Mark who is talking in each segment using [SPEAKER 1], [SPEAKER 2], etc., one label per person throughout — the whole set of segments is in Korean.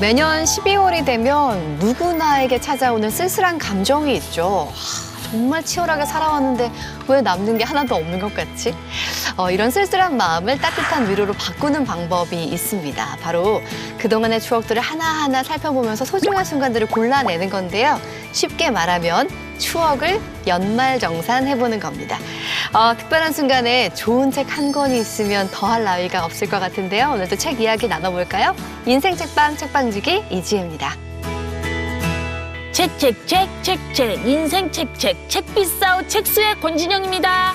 [SPEAKER 1] 매년 12월이 되면 누구나에게 찾아오는 쓸쓸한 감정이 있죠. 정말 치열하게 살아왔는데 왜 남는 게 하나도 없는 것 같지? 이런 쓸쓸한 마음을 따뜻한 위로로 바꾸는 방법이 있습니다. 바로 그동안의 추억들을 하나하나 살펴보면서 소중한 순간들을 골라내는 건데요. 쉽게 말하면 추억을 연말정산해보는 겁니다. 특별한 순간에 좋은 책 한 권이 있으면 더할 나위가 없을 것 같은데요. 오늘도 책 이야기 나눠볼까요? 인생 책방 책방지기 이지혜입니다.
[SPEAKER 2] 책 인생 책비싸오 책수의 권진영입니다.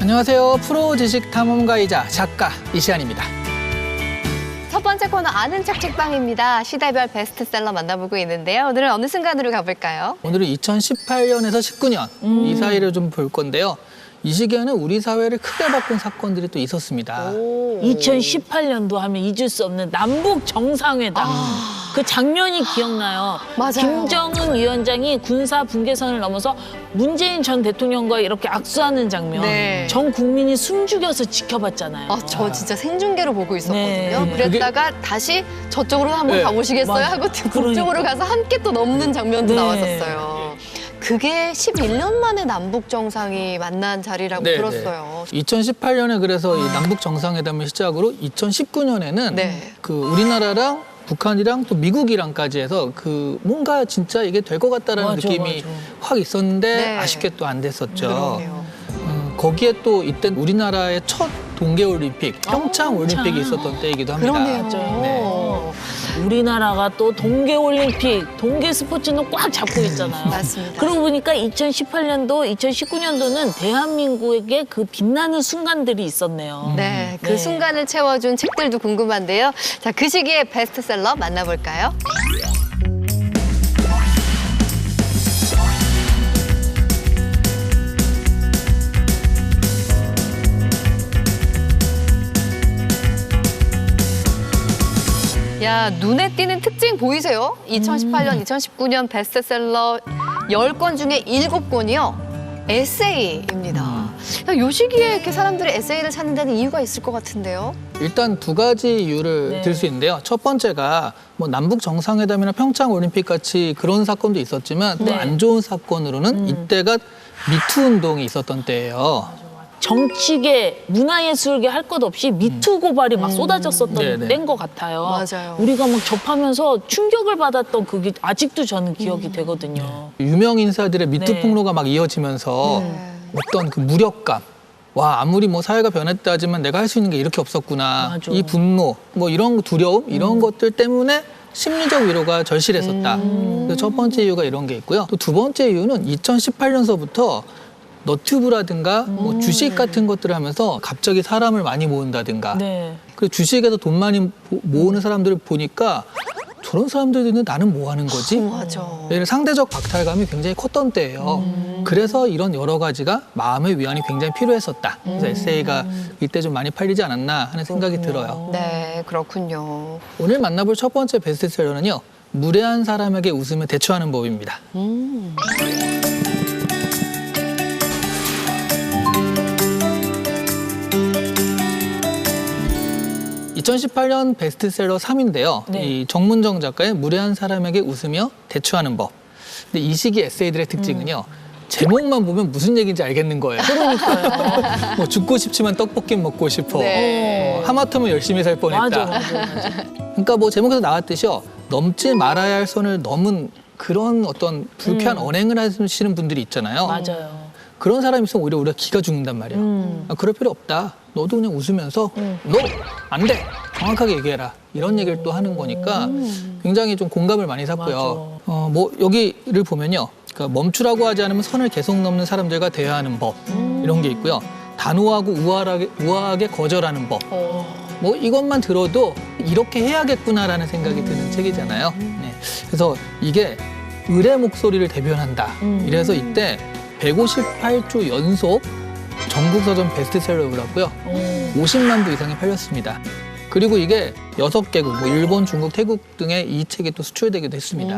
[SPEAKER 3] 안녕하세요. 프로 지식 탐험가이자 작가 이시안입니다.
[SPEAKER 1] 첫 번째 코너 아는 책 책방입니다. 시대별 베스트셀러 만나보고 있는데요. 오늘은 어느 순간으로 가볼까요?
[SPEAKER 3] 오늘은 2018년에서 19년 이 사이를 좀 볼 건데요. 이 시기에는 우리 사회를 크게 바꾼 사건들이 또 있었습니다.
[SPEAKER 2] 2018년도 하면 잊을 수 없는 남북 정상회담. 그 장면이 기억나요.
[SPEAKER 1] 맞아요.
[SPEAKER 2] 김정은 위원장이 군사 분계선을 넘어서 문재인 전 대통령과 이렇게 악수하는 장면.
[SPEAKER 1] 네.
[SPEAKER 2] 전 국민이 숨죽여서 지켜봤잖아요.
[SPEAKER 1] 저 진짜 생중계로 보고 있었거든요.
[SPEAKER 2] 네.
[SPEAKER 1] 그랬다가 다시 저쪽으로 한번
[SPEAKER 3] 네.
[SPEAKER 1] 가보시겠어요?
[SPEAKER 2] 맞아.
[SPEAKER 1] 하고 북쪽으로 가서 함께 또 넘는 장면도
[SPEAKER 2] 네.
[SPEAKER 1] 나왔었어요. 그게 11년 만에 남북 정상이 만난 자리라고 들었어요.
[SPEAKER 3] 2018년에 그래서 이 남북 정상회담을 시작으로 2019년에는
[SPEAKER 1] 네.
[SPEAKER 3] 그 우리나라랑 북한이랑 또 미국이랑까지 해서 그 뭔가 진짜 이게 될 것 같다라는
[SPEAKER 2] 맞아,
[SPEAKER 3] 느낌이
[SPEAKER 2] 맞아.
[SPEAKER 3] 확 있었는데
[SPEAKER 1] 네.
[SPEAKER 3] 아쉽게 또 안 됐었죠.
[SPEAKER 1] 그러네요.
[SPEAKER 3] 거기에 또 이때 우리나라의 첫 동계올림픽, 평창올림픽이 있었던 때이기도 합니다.
[SPEAKER 1] 그러네요.
[SPEAKER 3] 네.
[SPEAKER 2] 우리나라가 또 동계올림픽, 동계스포츠는 꽉 잡고 있잖아요.
[SPEAKER 1] 맞습니다.
[SPEAKER 2] 그러고 보니까 2018년도, 2019년도는 대한민국에게 그 빛나는 순간들이 있었네요.
[SPEAKER 1] 네, 그
[SPEAKER 2] 네.
[SPEAKER 1] 순간을 채워준 책들도 궁금한데요. 자, 그 시기의 베스트셀러 만나볼까요? 야, 눈에 띄는 특징 보이세요? 2018년, 2019년 베스트셀러 10권 중에 7권이요. 에세이입니다. 이 시기에 이렇게 사람들이 에세이를 찾는 데는 이유가 있을 것 같은데요.
[SPEAKER 3] 일단 두 가지 이유를
[SPEAKER 2] 네.
[SPEAKER 3] 들 수 있는데요. 첫 번째가 뭐 남북 정상회담이나 평창 올림픽 같이 그런 사건도 있었지만 또
[SPEAKER 2] 네.
[SPEAKER 3] 안 좋은 사건으로는 이때가 미투 운동이 있었던 때예요.
[SPEAKER 2] 정치계, 문화예술계 할 것 없이 미투 고발이 막 쏟아졌었던
[SPEAKER 3] 네네.
[SPEAKER 2] 때인 것 같아요.
[SPEAKER 1] 맞아요.
[SPEAKER 2] 우리가 막 접하면서 충격을 받았던 그게 아직도 저는 기억이 되거든요.
[SPEAKER 3] 유명 인사들의 미투
[SPEAKER 2] 네.
[SPEAKER 3] 폭로가 막 이어지면서 어떤 그 무력감, 와 아무리 뭐 사회가 변했다 하지만 내가 할 수 있는 게 이렇게 없었구나.
[SPEAKER 2] 맞아.
[SPEAKER 3] 이 분노, 뭐 이런 두려움 이런 것들 때문에 심리적 위로가 절실했었다. 그래서 첫 번째 이유가 이런 게 있고요. 또 두 번째 이유는 2018년서부터 너튜브라든가 뭐 주식 같은 것들을 하면서 갑자기 사람을 많이 모은다든가
[SPEAKER 2] 네.
[SPEAKER 3] 그리고 주식에서 돈 많이 모으는 사람들을 보니까 저런 사람들도 나는 뭐 하는 거지?
[SPEAKER 1] 맞아.
[SPEAKER 3] 상대적 박탈감이 굉장히 컸던 때예요. 그래서 이런 여러 가지가 마음의 위안이 굉장히 필요했었다. 그래서 에세이가 이때 좀 많이 팔리지 않았나 하는 생각이 들어요.
[SPEAKER 1] 네, 그렇군요.
[SPEAKER 3] 오늘 만나볼 첫 번째 베스트셀러는요. 무례한 사람에게 웃으며 대처하는 법입니다. 2018년 베스트셀러 3인데요.
[SPEAKER 2] 네.
[SPEAKER 3] 이 정문정 작가의 무례한 사람에게 웃으며 대처하는 법. 근데 이 시기 에세이들의 특징은요. 제목만 보면 무슨 얘기인지 알겠는 거예요.
[SPEAKER 2] 그러니까요.
[SPEAKER 3] 뭐 죽고 싶지만 떡볶이 먹고 싶어.
[SPEAKER 1] 네.
[SPEAKER 3] 하마터면 열심히 살 뻔했다.
[SPEAKER 2] 맞아.
[SPEAKER 3] 그러니까 뭐 제목에서 나왔듯이요. 넘지 말아야 할 선을 넘은 그런 어떤 불쾌한 언행을 하시는 분들이 있잖아요.
[SPEAKER 2] 맞아요.
[SPEAKER 3] 그런 사람이 있으면 오히려 우리가 기가 죽는단 말이에요. 그럴 필요 없다. 너도 그냥 웃으면서 너 안 돼. 정확하게 얘기해라. 이런 얘기를 또 하는 거니까 굉장히 좀 공감을 많이 샀고요. 뭐 여기를 보면요. 그러니까 멈추라고 하지 않으면 선을 계속 넘는 사람들과 대화하는 법 이런 게 있고요. 단호하고 우아하게 거절하는 법. 뭐 이것만 들어도 이렇게 해야겠구나라는 생각이 드는 책이잖아요. 네. 그래서 이게 을의 목소리를 대변한다. 이래서 이때 158주 연속 전국서점 베스트셀러고요. 50만 부 이상이 팔렸습니다. 그리고 이게 6개국, 뭐 일본, 중국, 태국 등에 이 책이 또 수출되기도 했습니다.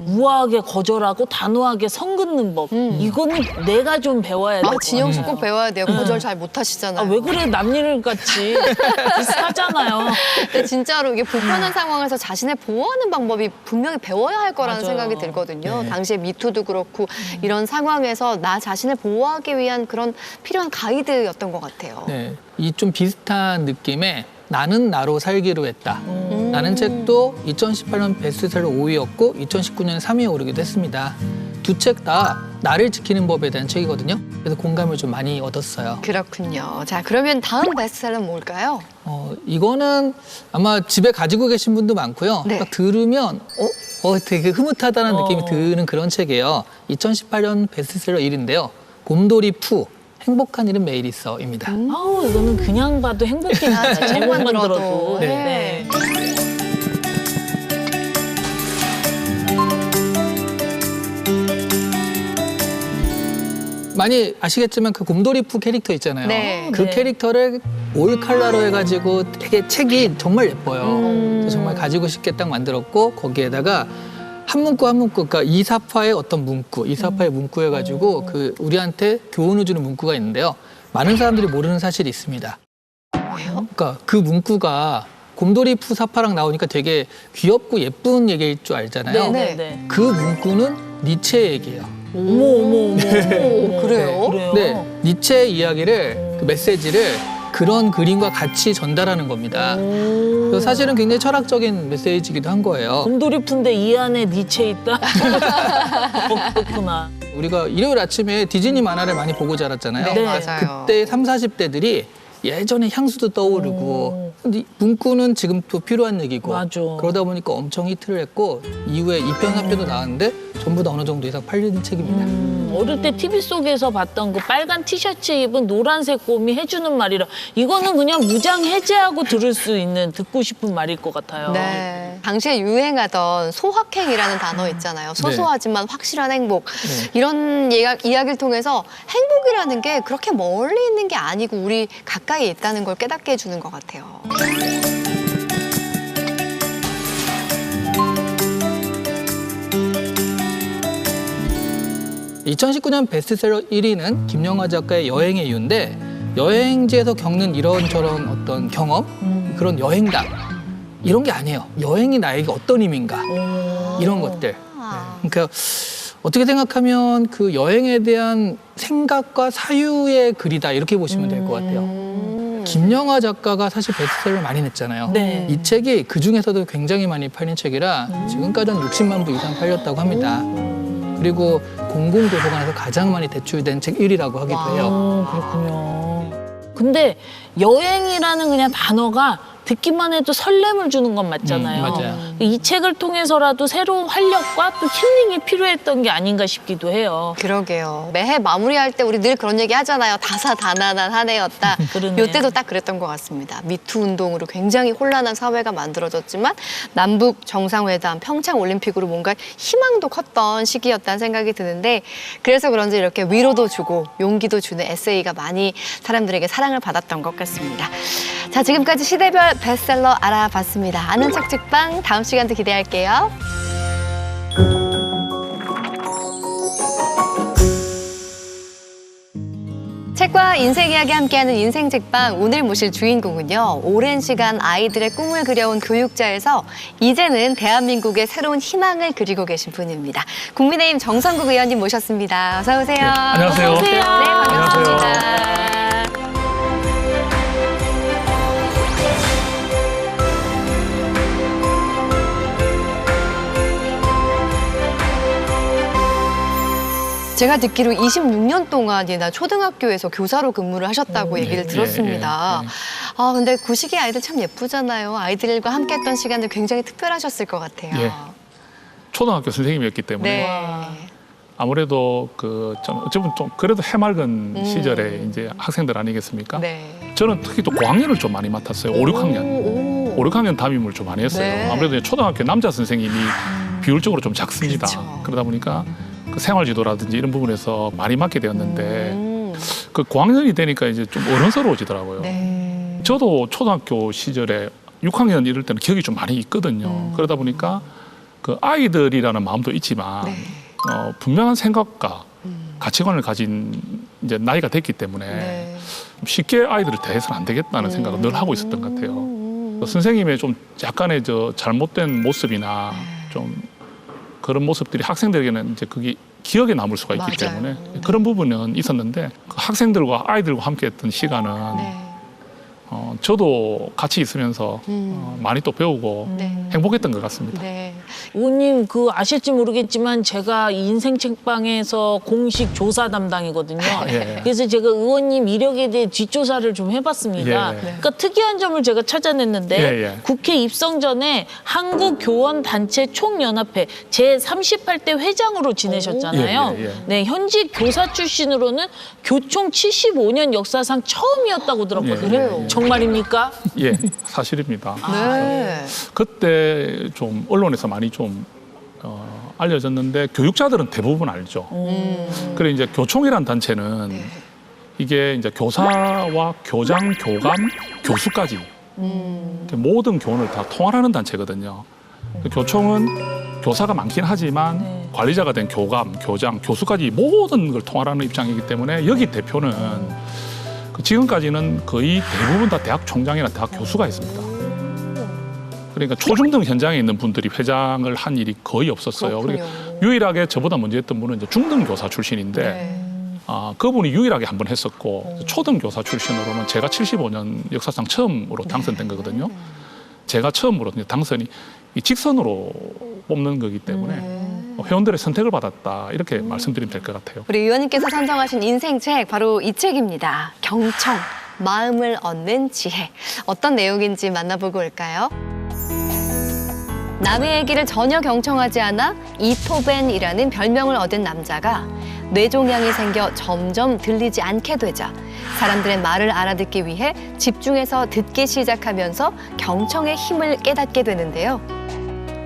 [SPEAKER 2] 우아하게 거절하고 단호하게 선 긋는 법. 이거는 내가 좀 배워야 돼.
[SPEAKER 1] 진영 씨 꼭 배워야 돼요. 거절 잘 못하시잖아요.
[SPEAKER 2] 왜 그래 남일 같이 비슷하잖아요.
[SPEAKER 1] 근데 진짜로 이게 불편한 상황에서 자신을 보호하는 방법이 분명히 배워야 할 거라는
[SPEAKER 2] 맞아요.
[SPEAKER 1] 생각이 들거든요.
[SPEAKER 3] 네.
[SPEAKER 1] 당시에 미투도 그렇고 이런 상황에서 나 자신을 보호하기 위한 그런 필요한 가이드였던 것 같아요.
[SPEAKER 3] 네, 이 좀 비슷한 느낌의 나는 나로 살기로 했다. 라는 책도 2018년 베스트셀러 5위였고 2019년 3위에 오르기도 했습니다. 두 책 다 나를 지키는 법에 대한 책이거든요. 그래서 공감을 좀 많이 얻었어요.
[SPEAKER 1] 그렇군요. 자, 그러면 다음 베스트셀러는 뭘까요?
[SPEAKER 3] 이거는 아마 집에 가지고 계신 분도 많고요.
[SPEAKER 1] 네.
[SPEAKER 3] 딱 들으면 되게 흐뭇하다는 느낌이 드는 그런 책이에요. 2018년 베스트셀러 1위인데요. 곰돌이 푸 행복한 일은 매일 있어입니다.
[SPEAKER 2] 아우 이거는 그냥 봐도 행복해요. 제목만 들어도.
[SPEAKER 1] 네.
[SPEAKER 3] 많이 아시겠지만 그 곰돌이 푸 캐릭터 있잖아요.
[SPEAKER 1] 네.
[SPEAKER 3] 그
[SPEAKER 2] 네.
[SPEAKER 3] 캐릭터를 올 컬러로 해가지고 되게 책이 정말 예뻐요. 그래서 정말 가지고 싶게 딱 만들었고 거기에다가 한 문구 한 문구, 그러니까 이사파의 어떤 문구, 이사파의 문구 해가지고 그 우리한테 교훈을 주는 문구가 있는데요. 많은 사람들이 모르는 사실이 있습니다. 그러니까 그 문구가 곰돌이 푸 사파랑 나오니까 되게 귀엽고 예쁜 얘기일 줄 알잖아요.
[SPEAKER 2] 네네네.
[SPEAKER 3] 그 문구는 니체 얘기예요.
[SPEAKER 2] 어머.
[SPEAKER 1] 그래요?
[SPEAKER 2] 그래요?
[SPEAKER 3] 네, 니체의 이야기를 그 메시지를 그런 그림과 같이 전달하는 겁니다. 그래서 사실은 굉장히 철학적인 메시지이기도 한 거예요.
[SPEAKER 2] 곰돌이 푼데 이 안에 니체 있다? 그렇구나.
[SPEAKER 3] 우리가 일요일 아침에 디즈니 만화를 많이 보고 자랐잖아요.
[SPEAKER 1] 네,
[SPEAKER 2] 네.
[SPEAKER 1] 맞아요.
[SPEAKER 3] 그때 30, 40대들이 예전에 향수도 떠오르고 근데 문구는 지금 또 필요한 얘기고
[SPEAKER 2] 맞아.
[SPEAKER 3] 그러다 보니까 엄청 히트를 했고 이후에 2편, 3편도 나왔는데 전부 다 어느 정도 이상 팔리는 책입니다.
[SPEAKER 2] 어릴 때 TV 속에서 봤던 그 빨간 티셔츠 입은 노란색 곰이 해주는 말이라 이거는 그냥 무장 해제하고 들을 수 있는 듣고 싶은 말일 것 같아요.
[SPEAKER 1] 네. 당시에 유행하던 소확행이라는 단어 있잖아요. 소소하지만 확실한 행복.
[SPEAKER 3] 네.
[SPEAKER 1] 이런 이야기를 통해서 행복이라는 게 그렇게 멀리 있는 게 아니고 우리 가까이 있다는 걸 깨닫게 해주는 것 같아요.
[SPEAKER 3] 2019년 베스트셀러 1위는 김영하 작가의 여행의 이유인데 여행지에서 겪는 이런저런 어떤 경험, 그런 여행담 이런 게 아니에요. 여행이 나에게 어떤 의미인가 이런 것들. 그러니까 어떻게 생각하면 그 여행에 대한 생각과 사유의 글이다 이렇게 보시면 될 것 같아요. 김영하 작가가 사실 베스트셀러 많이 냈잖아요.
[SPEAKER 2] 네.
[SPEAKER 3] 이 책이 그 중에서도 굉장히 많이 팔린 책이라 지금까지 한 60만 부 이상 팔렸다고 합니다. 그리고 공공도서관에서 가장 많이 대출된 책 1위라고 하기도 해요.
[SPEAKER 2] 그렇군요. 근데 여행이라는 그냥 단어가 듣기만 해도 설렘을 주는 건 맞잖아요.
[SPEAKER 3] 맞아요.
[SPEAKER 2] 이 책을 통해서라도 새로운 활력과 또 힐링이 필요했던 게 아닌가 싶기도 해요.
[SPEAKER 1] 그러게요. 매해 마무리할 때 우리 늘 그런 얘기 하잖아요. 다사다난한 한 해였다.
[SPEAKER 2] 그러네.
[SPEAKER 1] 이때도 딱 그랬던 것 같습니다. 미투 운동으로 굉장히 혼란한 사회가 만들어졌지만 남북 정상회담, 평창 올림픽으로 뭔가 희망도 컸던 시기였다는 생각이 드는데 그래서 그런지 이렇게 위로도 주고 용기도 주는 에세이가 많이 사람들에게 사랑을 받았던 것 같습니다. 자, 지금까지 시대별 베스트셀러 알아봤습니다. 아는 책 책방 다음 시간도 기대할게요. 책과 인생 이야기 함께하는 인생 책방 오늘 모실 주인공은요. 오랜 시간 아이들의 꿈을 그려온 교육자에서 이제는 대한민국의 새로운 희망을 그리고 계신 분입니다. 국민의힘 정성국 의원님 모셨습니다. 어서 오세요.
[SPEAKER 4] 네, 안녕하세요.
[SPEAKER 2] 어서 오세요.
[SPEAKER 1] 네, 반갑습니다.
[SPEAKER 4] 안녕하세요.
[SPEAKER 1] 제가 듣기로 26년 동안이나 초등학교에서 교사로 근무를 하셨다고 얘기를
[SPEAKER 3] 예,
[SPEAKER 1] 들었습니다.
[SPEAKER 3] 예, 예.
[SPEAKER 1] 아, 근데 그 시기 아이들 참 예쁘잖아요. 아이들과 함께 했던 시간들 굉장히 특별하셨을 것 같아요.
[SPEAKER 4] 예. 초등학교 선생님이었기 때문에
[SPEAKER 1] 네.
[SPEAKER 4] 아무래도 그 좀 어쩌면 좀 그래도 해맑은 시절에 이제 학생들 아니겠습니까?
[SPEAKER 1] 네.
[SPEAKER 4] 저는 특히 또 고학년을 좀 많이 맡았어요. 5, 6학년.
[SPEAKER 1] 오.
[SPEAKER 4] 5, 6학년 담임을 좀 많이 했어요.
[SPEAKER 1] 네.
[SPEAKER 4] 아무래도 이제 초등학교 남자 선생님이 비율적으로 좀 작습니다.
[SPEAKER 1] 그렇죠.
[SPEAKER 4] 그러다 보니까 그 생활지도라든지 이런 부분에서 많이 맡게 되었는데
[SPEAKER 1] 음.
[SPEAKER 4] 그 고학년이 되니까 이제 좀 어른스러워지더라고요.
[SPEAKER 1] 네.
[SPEAKER 4] 저도 초등학교 시절에 6학년 이럴 때는 기억이 좀 많이 있거든요. 그러다 보니까 그 아이들이라는 마음도 있지만
[SPEAKER 1] 네.
[SPEAKER 4] 분명한 생각과 가치관을 가진 이제 나이가 됐기 때문에
[SPEAKER 1] 네.
[SPEAKER 4] 쉽게 아이들을 대해서는 안 되겠다는 생각을 늘 하고 있었던 것 같아요. 선생님의 좀 약간의 저 잘못된 모습이나 좀 그런 모습들이 학생들에게는 이제 그게 기억에 남을 수가 있기
[SPEAKER 1] 맞아요.
[SPEAKER 4] 때문에 그런 부분은 있었는데 그 학생들과 아이들과 함께했던 시간은
[SPEAKER 1] 네.
[SPEAKER 4] 저도 같이 있으면서 많이 또 배우고
[SPEAKER 1] 네.
[SPEAKER 4] 행복했던 것 같습니다.
[SPEAKER 1] 네.
[SPEAKER 2] 의원님 그 아실지 모르겠지만 제가 이 인생 책방에서 공식 조사 담당이거든요.
[SPEAKER 4] 예.
[SPEAKER 2] 그래서 제가 의원님 이력에 대해 뒷조사를 좀 해봤습니다.
[SPEAKER 4] 예.
[SPEAKER 2] 그러니까 특이한 점을 제가 찾아냈는데
[SPEAKER 4] 예, 예.
[SPEAKER 2] 국회 입성 전에 한국교원단체 총연합회 제38대 회장으로 지내셨잖아요.
[SPEAKER 4] 예, 예, 예.
[SPEAKER 2] 네, 현직 교사 출신으로는 교총 75년 역사상 처음이었다고 들었거든요.
[SPEAKER 4] 예, 예.
[SPEAKER 2] 정말입니까?
[SPEAKER 4] 예, 사실입니다.
[SPEAKER 1] 네.
[SPEAKER 4] 그때 좀 언론에서 많이 좀 알려졌는데 교육자들은 대부분 알죠. 그리고 이제 교총이라는 단체는 이게 이제 교사와 교장, 교감, 교수까지 모든 교원을 다 통할하는 단체거든요. 교총은 교사가 많긴 하지만 관리자가 된 교감, 교장, 교수까지 모든 걸 통할하는 입장이기 때문에 여기 대표는 지금까지는 거의 대부분 다 대학 총장이나 대학 교수가 있습니다. 그러니까 초중등 현장에 있는 분들이 회장을 한 일이 거의 없었어요.
[SPEAKER 1] 그렇군요.
[SPEAKER 4] 그러니까 유일하게 저보다 먼저 했던 분은 이제 중등 교사 출신인데
[SPEAKER 1] 네.
[SPEAKER 4] 그분이 유일하게 한 번 했었고 초등 교사 출신으로는 제가 75년 역사상 처음으로 당선된 거거든요. 제가 처음으로 이제 당선이 이 직선으로 뽑는 거기 때문에 회원들의 선택을 받았다 이렇게 말씀드리면 될 것 같아요.
[SPEAKER 1] 우리 의원님께서 선정하신 인생책 바로 이 책입니다. 경청, 마음을 얻는 지혜. 어떤 내용인지 만나보고 올까요? 남의 얘기를 전혀 경청하지 않아 이토벤이라는 별명을 얻은 남자가 뇌종양이 생겨 점점 들리지 않게 되자 사람들의 말을 알아듣기 위해 집중해서 듣기 시작하면서 경청의 힘을 깨닫게 되는데요.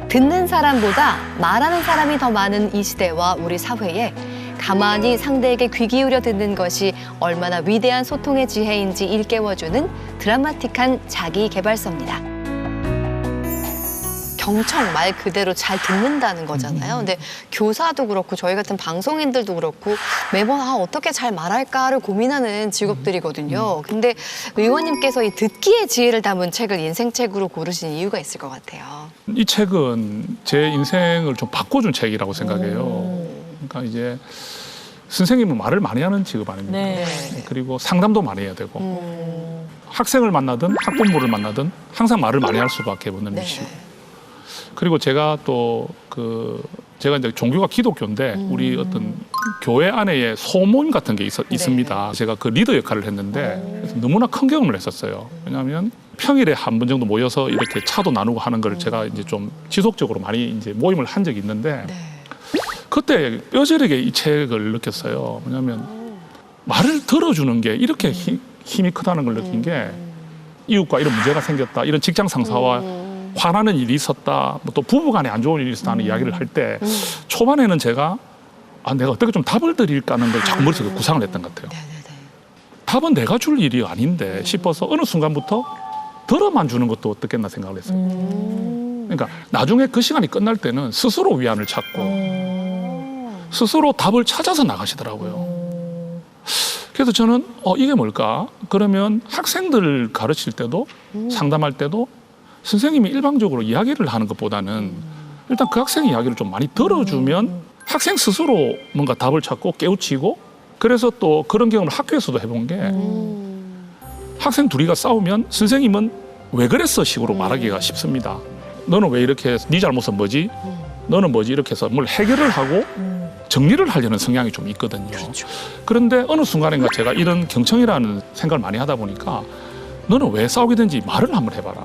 [SPEAKER 1] 듣는 사람보다 말하는 사람이 더 많은 이 시대와 우리 사회에 가만히 상대에게 귀 기울여 듣는 것이 얼마나 위대한 소통의 지혜인지 일깨워주는 드라마틱한 자기계발서입니다. 경청 말 그대로 잘 듣는다는 거잖아요. 근데 교사도 그렇고 저희 같은 방송인들도 그렇고 매번 어떻게 잘 말할까를 고민하는 직업들이거든요. 근데 의원님께서 이 듣기의 지혜를 담은 책을 인생책으로 고르신 이유가 있을 것 같아요.
[SPEAKER 4] 이 책은 제 인생을 좀 바꿔준 책이라고 생각해요. 그러니까 이제 선생님은 말을 많이 하는 직업 아닙니까?
[SPEAKER 2] 네.
[SPEAKER 4] 그리고 상담도 많이 해야 되고 학생을 만나든 학부모를 만나든 항상 말을 많이 할 수밖에 없는
[SPEAKER 1] 네.
[SPEAKER 4] 이슈. 그리고 제가 또 제가 이제 종교가 기독교인데 우리 어떤 교회 안에 소모임 같은 게 있습니다. 제가 그 리더 역할을 했는데 그래서 너무나 큰 경험을 했었어요. 왜냐하면 평일에 한 번 정도 모여서 이렇게 차도 나누고 하는 걸 제가 이제 좀 지속적으로 많이 이제 모임을 한 적이 있는데 그때 뼈저리게 이 책을 느꼈어요. 왜냐하면 말을 들어주는 게 이렇게 힘이 크다는 걸 느낀 게 이웃과 이런 문제가 생겼다. 이런 직장 상사와 화나는 일이 있었다. 뭐 또 부부간에 안 좋은 일이 있었다는 이야기를 할 때 초반에는 제가 내가 어떻게 좀 답을 드릴까 하는 걸 자꾸 머릿속에 구상을 했던 것 같아요. 답은 내가 줄 일이 아닌데 싶어서 어느 순간부터 들어만 주는 것도 어떻겠나 생각을 했어요. 그러니까 나중에 그 시간이 끝날 때는 스스로 위안을 찾고 스스로 답을 찾아서 나가시더라고요. 그래서 저는 이게 뭘까? 그러면 학생들 가르칠 때도 상담할 때도 선생님이 일방적으로 이야기를 하는 것보다는 일단 그 학생 이야기를 좀 많이 들어주면 학생 스스로 뭔가 답을 찾고 깨우치고 그래서 또 그런 경험을 학교에서도 해본 게 학생 둘이가 싸우면 선생님은 왜 그랬어 식으로 말하기가 쉽습니다. 너는 왜 이렇게 해서 네 잘못은 뭐지? 너는 뭐지? 이렇게 해서 뭘 해결을 하고 정리를 하려는 성향이 좀 있거든요. 그런데 어느 순간인가 제가 이런 경청이라는 생각을 많이 하다 보니까 너는 왜 싸우게 된지 말을 한번 해봐라.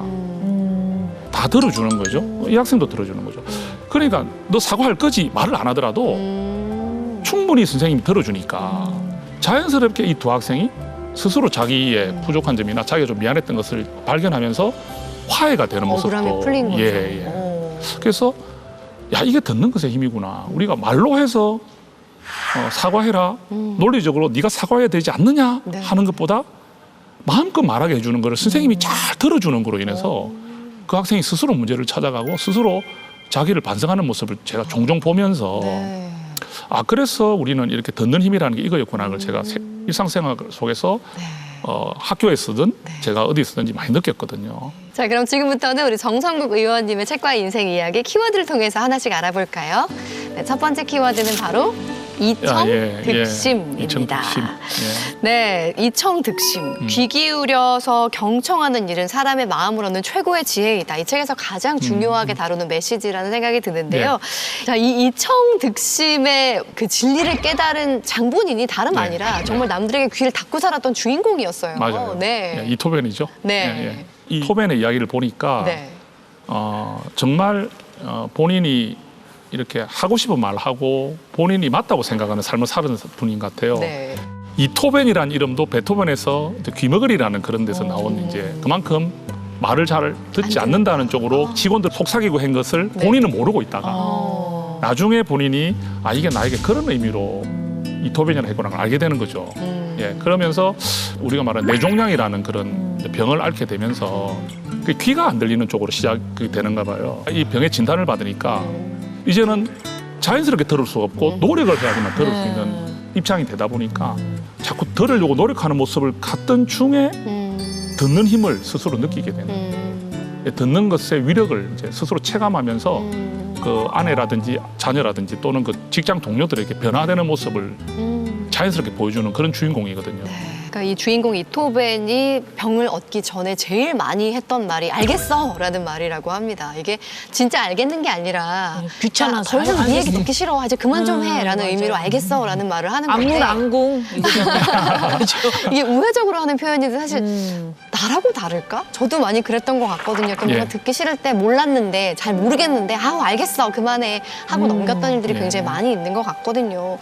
[SPEAKER 4] 다 들어주는 거죠. 이 학생도 들어주는 거죠. 그러니까 너 사과할 거지 말을 안 하더라도 충분히 선생님이 들어주니까 자연스럽게 이 두 학생이 스스로 자기의 부족한 점이나 자기가 좀 미안했던 것을 발견하면서 화해가 되는 모습도
[SPEAKER 1] 억울함이 풀린 거죠.
[SPEAKER 4] 예. 그래서 야 이게 듣는 것의 힘이구나. 우리가 말로 해서 사과해라. 논리적으로 네가 사과해야 되지 않느냐
[SPEAKER 1] 네.
[SPEAKER 4] 하는 것보다 마음껏 말하게 해주는 거를 선생님이 잘 들어주는 거로 인해서 그 학생이 스스로 문제를 찾아가고 스스로 자기를 반성하는 모습을 제가 종종 보면서
[SPEAKER 1] 네.
[SPEAKER 4] 아 그래서 우리는 이렇게 듣는 힘이라는 게 이거였구나 를 제가 일상생활 속에서
[SPEAKER 1] 네.
[SPEAKER 4] 학교에서든 제가 어디서든지 많이 느꼈거든요.
[SPEAKER 1] 자, 그럼 지금부터는 우리 정성국 의원님의 책과 인생 이야기 키워드를 통해서 하나씩 알아볼까요? 네, 첫 번째 키워드는 바로 이청득심입니다.
[SPEAKER 4] 이청득심.
[SPEAKER 1] 네, 이청득심. 귀 기울여서 경청하는 일은 사람의 마음을 얻는 최고의 지혜이다. 이 책에서 가장 중요하게 다루는 메시지라는 생각이 드는데요. 자, 이 이청득심의 그 진리를 깨달은 장본인이 다름
[SPEAKER 4] 네.
[SPEAKER 1] 아니라 정말 남들에게 귀를 닫고 살았던 주인공이었어요.
[SPEAKER 4] 맞아요.
[SPEAKER 1] 네.
[SPEAKER 4] 이토벤이죠.
[SPEAKER 1] 네.
[SPEAKER 4] 이 토벤의 이야기를 보니까
[SPEAKER 1] 네.
[SPEAKER 4] 정말 본인이 이렇게 하고 싶은 말 하고 본인이 맞다고 생각하는 삶을 사는 분인 것 같아요.
[SPEAKER 1] 네.
[SPEAKER 4] 이토벤이라는 이름도 베토벤에서 귀머거리라는 그런 데서 나온 이제 그만큼 말을 잘 듣지 않는다는 쪽으로 직원들 속삭이고 한 것을 본인은 모르고 있다가 나중에 본인이 아 이게 나에게 그런 의미로 이토벤이라는 했구나 알게 되는 거죠. 예, 그러면서 우리가 말하는 뇌종양이라는 그런 병을 앓게 되면서 그 귀가 안 들리는 쪽으로 시작이 되는가 봐요. 이 병의 진단을 받으니까 이제는 자연스럽게 들을 수 없고 노력을 해야지만 들을 수 있는 입장이 되다 보니까 자꾸 들으려고 노력하는 모습을 갔던 중에 듣는 힘을 스스로 느끼게 되는 듣는 것의 위력을 이제 스스로 체감하면서 그 아내라든지 자녀라든지 또는 그 직장 동료들에게 변화되는 모습을 자연스럽게 보여주는 그런 주인공이거든요.
[SPEAKER 1] 그러니까 이 주인공 이토벤이 병을 얻기 전에 제일 많이 했던 말이 알겠어라는 말이라고 합니다. 이게 진짜 알겠는 게 아니라
[SPEAKER 2] 귀찮아서.
[SPEAKER 1] 더 이상 네 얘기
[SPEAKER 2] 알겠어.
[SPEAKER 1] 듣기 싫어. 이제 그만 좀 해라는
[SPEAKER 2] 맞아요.
[SPEAKER 1] 의미로 알겠어라는 말을 하는 건데
[SPEAKER 2] 안물안궁 이거잖아요. 그죠?
[SPEAKER 1] 이게 우회적으로 하는 표현인데 사실 나라고 다를까? 저도 많이 그랬던 것 같거든요. 그러니까 뭔가
[SPEAKER 4] 예.
[SPEAKER 1] 듣기 싫을 때 몰랐는데 잘 모르겠는데 아우 알겠어 그만해 하고 넘겼던 일들이
[SPEAKER 4] 예.
[SPEAKER 1] 굉장히 많이 있는 것 같거든요.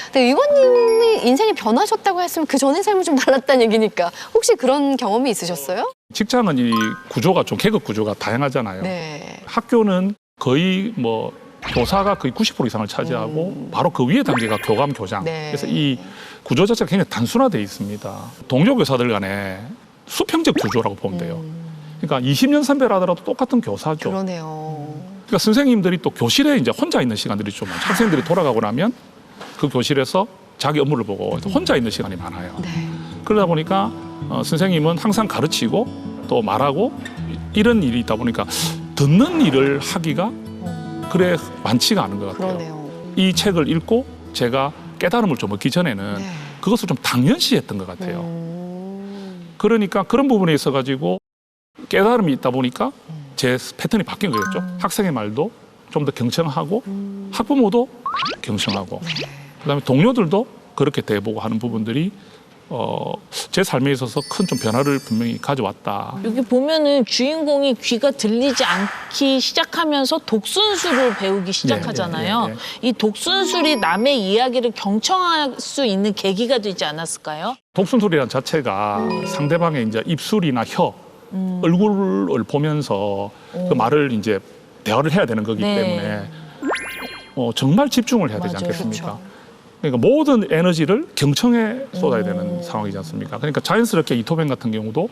[SPEAKER 1] 근데 의원님이 인생이 변하셨다고 했으면 그 전의 삶은 좀 달랐다는 얘기니까 혹시 그런 경험이 있으셨어요?
[SPEAKER 4] 직장은 이 구조가 좀 계급 구조가 다양하잖아요.
[SPEAKER 1] 네.
[SPEAKER 4] 학교는 거의 뭐 교사가 거의 90% 이상을 차지하고 바로 그 위에 단계가 교감, 교장.
[SPEAKER 1] 네.
[SPEAKER 4] 그래서 이 구조 자체가 굉장히 단순화되어 있습니다. 동료 교사들 간에 수평적 구조라고 보면 돼요. 그러니까 20년 선배를 하더라도 똑같은 교사죠.
[SPEAKER 1] 그러네요.
[SPEAKER 4] 그러니까 선생님들이 또 교실에 이제 혼자 있는 시간들이 좀 많아요. 학생들이 돌아가고 나면 그 교실에서 자기 업무를 보고 혼자 있는 시간이 많아요.
[SPEAKER 1] 네.
[SPEAKER 4] 그러다 보니까 선생님은 항상 가르치고 또 말하고 이런 일이 있다 보니까 듣는 일을 하기가 그래 많지가 않은 것 같아요.
[SPEAKER 1] 그러네요.
[SPEAKER 4] 이 책을 읽고 제가 깨달음을 좀 얻기 전에는
[SPEAKER 1] 네.
[SPEAKER 4] 그것을 좀 당연시했던 것 같아요. 그러니까 그런 부분에 있어 가지고 깨달음이 있다 보니까 제 패턴이 바뀐 거겠죠. 학생의 말도 좀 더 경청하고 학부모도 경청하고 그다음에 동료들도 그렇게 대보고 하는 부분들이 제 삶에 있어서 큰 좀 변화를 분명히 가져왔다.
[SPEAKER 2] 여기 보면은 주인공이 귀가 들리지 않기 시작하면서 독순술을 배우기 시작하잖아요.
[SPEAKER 4] 네.
[SPEAKER 2] 이 독순술이 남의 이야기를 경청할 수 있는 계기가 되지 않았을까요?
[SPEAKER 4] 독순술이라는 자체가 상대방의 이제 입술이나 혀, 얼굴을 보면서 그 말을 이제 대화를 해야 되는 거기
[SPEAKER 2] 네.
[SPEAKER 4] 때문에 정말 집중을 해야 되지
[SPEAKER 2] 맞아요.
[SPEAKER 4] 않겠습니까? 그러니까 모든 에너지를 경청에 쏟아야 되는 상황이지 않습니까? 그러니까 자연스럽게 이토벤 같은 경우도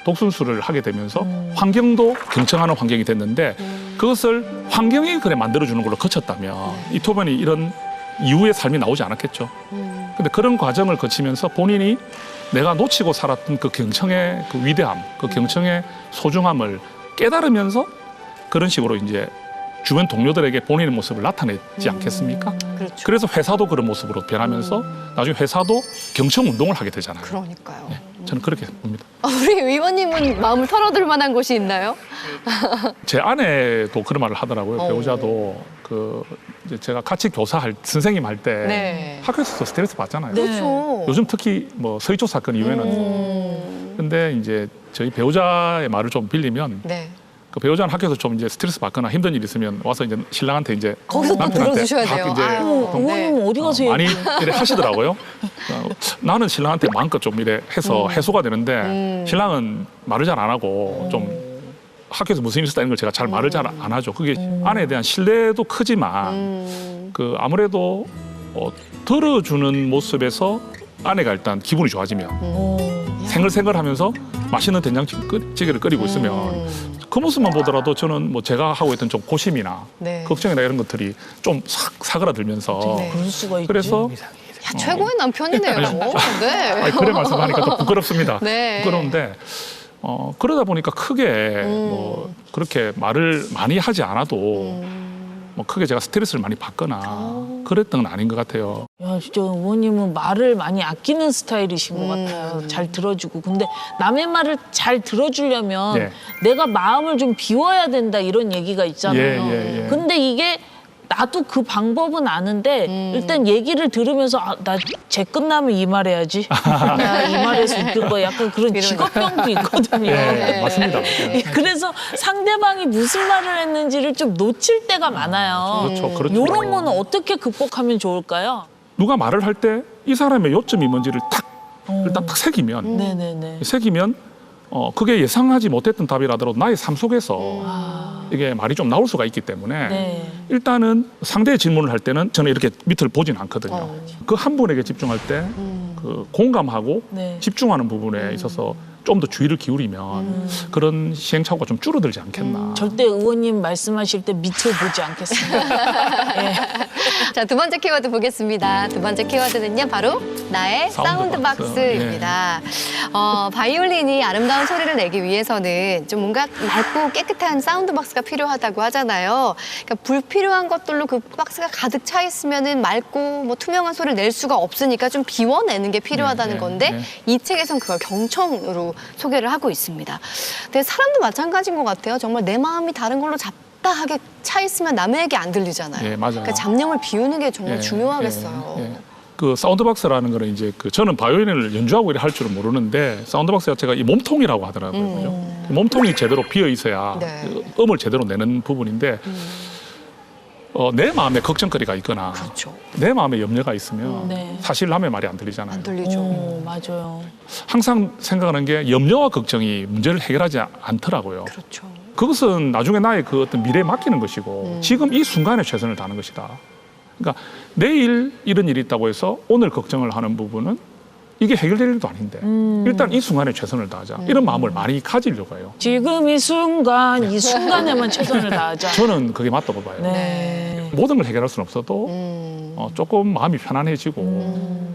[SPEAKER 4] 독순술을 하게 되면서 환경도 경청하는 환경이 됐는데 그것을 환경이 그래 만들어주는 걸로 거쳤다면 이토벤이 이런 이후의 삶이 나오지 않았겠죠. 근데 그런 과정을 거치면서 본인이 내가 놓치고 살았던 그 경청의 그 위대함, 그 경청의 소중함을 깨달으면서 그런 식으로 이제 주변 동료들에게 본인의 모습을 나타내지 않겠습니까?
[SPEAKER 1] 그렇죠.
[SPEAKER 4] 그래서 회사도 그런 모습으로 변하면서 나중에 회사도 경청 운동을 하게 되잖아요.
[SPEAKER 1] 그러니까요.
[SPEAKER 4] 저는 그렇게 봅니다.
[SPEAKER 1] 우리 의원님은 마음을 털어둘 만한 곳이 있나요?
[SPEAKER 4] 제 아내도 그런 말을 하더라고요. 배우자도 그 이제 제가 같이 교사할 선생님 할 때
[SPEAKER 1] 네.
[SPEAKER 4] 학교에서도 스트레스 받잖아요.
[SPEAKER 2] 네.
[SPEAKER 1] 그렇죠.
[SPEAKER 4] 요즘 특히 뭐 서희초 사건 이후에는 근데 이제 저희 배우자의 말을 좀 빌리면
[SPEAKER 1] 네.
[SPEAKER 4] 그 배우자는 학교에서 좀 이제 스트레스 받거나 힘든 일 있으면 와서 이제 신랑한테 이제
[SPEAKER 1] 거기서 또
[SPEAKER 4] 남편한테
[SPEAKER 1] 들어주셔야
[SPEAKER 4] 막
[SPEAKER 1] 돼요.
[SPEAKER 4] 이제
[SPEAKER 1] 아유,
[SPEAKER 2] 의원님 어디 가세요?
[SPEAKER 4] 많이 이래 하시더라고요. 나는 신랑한테 마음껏 좀 이래 해서 해소가 되는데 신랑은 말을 잘 안 하고 좀 학교에서 무슨 일 있었다는 걸 제가 잘 말을 잘 안 하죠. 그게 아내에 대한 신뢰도 크지만 그 아무래도 들어주는 모습에서 아내가 일단 기분이 좋아지면 생글생글하면서 맛있는 된장찌개를 끓이고 있으면 그 모습만 보더라도 저는 뭐 제가 하고 있던 좀 고심이나
[SPEAKER 1] 네.
[SPEAKER 4] 걱정이나 이런 것들이 좀 사그라들면서
[SPEAKER 1] 네.
[SPEAKER 2] 그럴 수가 있지.
[SPEAKER 4] 그래서
[SPEAKER 1] 야, 최고의 남편이네요. 네.
[SPEAKER 4] 아니, 그래 말씀하니까 또 부끄럽습니다.
[SPEAKER 1] 네.
[SPEAKER 4] 부끄러운데 그러다 보니까 크게 뭐 그렇게 말을 많이 하지 않아도 뭐 크게 제가 스트레스를 많이 받거나 그랬던 건 아닌 것 같아요.
[SPEAKER 2] 야, 진짜 의원님은 말을 많이 아끼는 스타일이신 것 같아요. 잘 들어주고. 근데 남의 말을 잘 들어주려면
[SPEAKER 4] 예.
[SPEAKER 2] 내가 마음을 좀 비워야 된다 이런 얘기가 있잖아요.
[SPEAKER 4] 예.
[SPEAKER 2] 근데 이게 나도 그 방법은 아는데 일단 얘기를 들으면서 나 쟤 끝나면 이 말 해야지. 나 이 말해서 웃길 거야. 약간 그런 직업병도 있거든요.
[SPEAKER 4] 예, 맞습니다. 예.
[SPEAKER 2] 그래서 상대방이 무슨 말을 했는지를 좀 놓칠 때가 많아요.
[SPEAKER 4] 그렇죠.
[SPEAKER 2] 이런 거는 어떻게 극복하면 좋을까요?
[SPEAKER 4] 누가 말을 할 때 이 사람의 요점이 뭔지를 일단 딱 새기면
[SPEAKER 2] 네네네.
[SPEAKER 4] 그게 예상하지 못했던 답이라더라도 나의 삶 속에서 이게 말이 좀 나올 수가 있기 때문에
[SPEAKER 2] 네.
[SPEAKER 4] 일단은 상대의 질문을 할 때는 저는 이렇게 밑을 보진 않거든요. 그 한 분에게 집중할 때 그 공감하고
[SPEAKER 2] 네.
[SPEAKER 4] 집중하는 부분에 있어서 좀 더 주의를 기울이면 그런 시행착오가 좀 줄어들지 않겠나.
[SPEAKER 2] 절대 의원님 말씀하실 때 밑을 보지 않겠습니다. 예.
[SPEAKER 1] 자, 두 번째 키워드 보겠습니다. 두 번째 키워드는요, 바로 나의
[SPEAKER 4] 사운드
[SPEAKER 1] 사운드박스입니다. 바이올린이 아름다운 소리를 내기 위해서는 좀 뭔가 맑고 깨끗한 사운드박스가 필요하다고 하잖아요. 그러니까 불필요한 것들로 그 박스가 가득 차 있으면은 맑고 뭐 투명한 소리를 낼 수가 없으니까 좀 비워내는 게 필요하다는
[SPEAKER 4] 네,
[SPEAKER 1] 건데
[SPEAKER 4] 네.
[SPEAKER 1] 이 책에선 그걸 경청으로 소개를 하고 있습니다. 근데 사람도 마찬가지인 것 같아요. 정말 내 마음이 다른 걸로 잡다하게 차 있으면 남에게 안 들리잖아요.
[SPEAKER 4] 예, 맞아요.
[SPEAKER 1] 그러니까 잡념을 비우는 게 정말
[SPEAKER 4] 예,
[SPEAKER 1] 중요하겠어요.
[SPEAKER 4] 예. 그 사운드박스라는 거는 이제 저는 바이올린을 연주하고 이래 할 줄은 모르는데 사운드박스 자체가 이 몸통이라고 하더라고요. 그죠? 몸통이 제대로 비어 있어야
[SPEAKER 1] 네.
[SPEAKER 4] 그 음을 제대로 내는 부분인데 내 마음에 걱정거리가 있거나
[SPEAKER 1] 그렇죠.
[SPEAKER 4] 내 마음에 염려가 있으면
[SPEAKER 2] 네.
[SPEAKER 4] 사실 남의 말이 안 들리잖아요.
[SPEAKER 1] 안 들리죠.
[SPEAKER 2] 맞아요.
[SPEAKER 4] 항상 생각하는 게 염려와 걱정이 문제를 해결하지 않더라고요.
[SPEAKER 1] 그렇죠.
[SPEAKER 4] 그것은 나중에 나의 그 어떤 미래에 맡기는 것이고 지금 이 순간에 최선을 다하는 것이다. 그러니까 내일 이런 일이 있다고 해서 오늘 걱정을 하는 부분은 이게 해결될 일도 아닌데 일단 이 순간에 최선을 다하자. 이런 마음을 많이 가지려고 해요.
[SPEAKER 2] 지금 이 순간에만 최선을 다하자.
[SPEAKER 4] 저는 그게 맞다고 봐요.
[SPEAKER 2] 네.
[SPEAKER 4] 모든 걸 해결할 수는 없어도 조금 마음이 편안해지고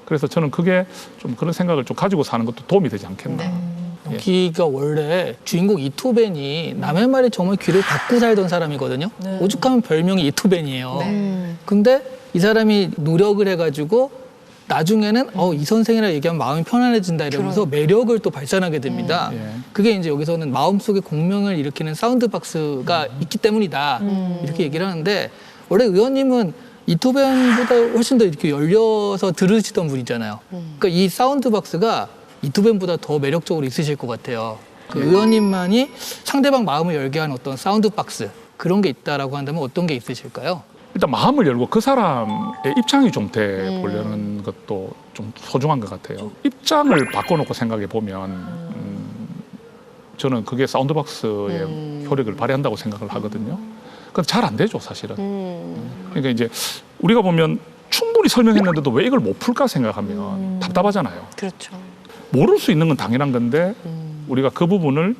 [SPEAKER 4] 그래서 저는 그게 좀 그런 생각을 좀 가지고 사는 것도 도움이 되지 않겠나. 예.
[SPEAKER 3] 여기가 원래 주인공 이토벤이 남의 말에 정말 귀를 닫고 살던 사람이거든요.
[SPEAKER 2] 네.
[SPEAKER 3] 오죽하면 별명이 이토벤이에요.
[SPEAKER 1] 네.
[SPEAKER 3] 근데 이 사람이 노력을 해가지고 나중에는 이 선생이라 얘기하면 마음이 편안해진다 이러면서 매력을 또 발산하게 됩니다.
[SPEAKER 4] 예.
[SPEAKER 3] 그게 이제 여기서는 마음속에 공명을 일으키는 사운드박스가 있기 때문이다 이렇게 얘기를 하는데 원래 의원님은 이토벤보다 훨씬 더 이렇게 열려서 들으시던 분이잖아요. 그러니까 이 사운드박스가 이토벤보다 더 매력적으로 있으실 것 같아요. 그 의원님만이 상대방 마음을 열게 하는 어떤 사운드박스 그런 게 있다라고 한다면 어떤 게 있으실까요?
[SPEAKER 4] 일단 마음을 열고 그 사람의 입장이 좀 돼 보려는 것도 좀 소중한 것 같아요. 입장을 바꿔놓고 생각해 보면 저는 그게 사운드박스의 효력을 발휘한다고 생각을 하거든요. 근데 잘 안 되죠, 사실은. 그러니까 이제 우리가 보면 충분히 설명했는데도 왜 이걸 못 풀까 생각하면 답답하잖아요.
[SPEAKER 1] 그렇죠.
[SPEAKER 4] 모를 수 있는 건 당연한 건데 우리가 그 부분을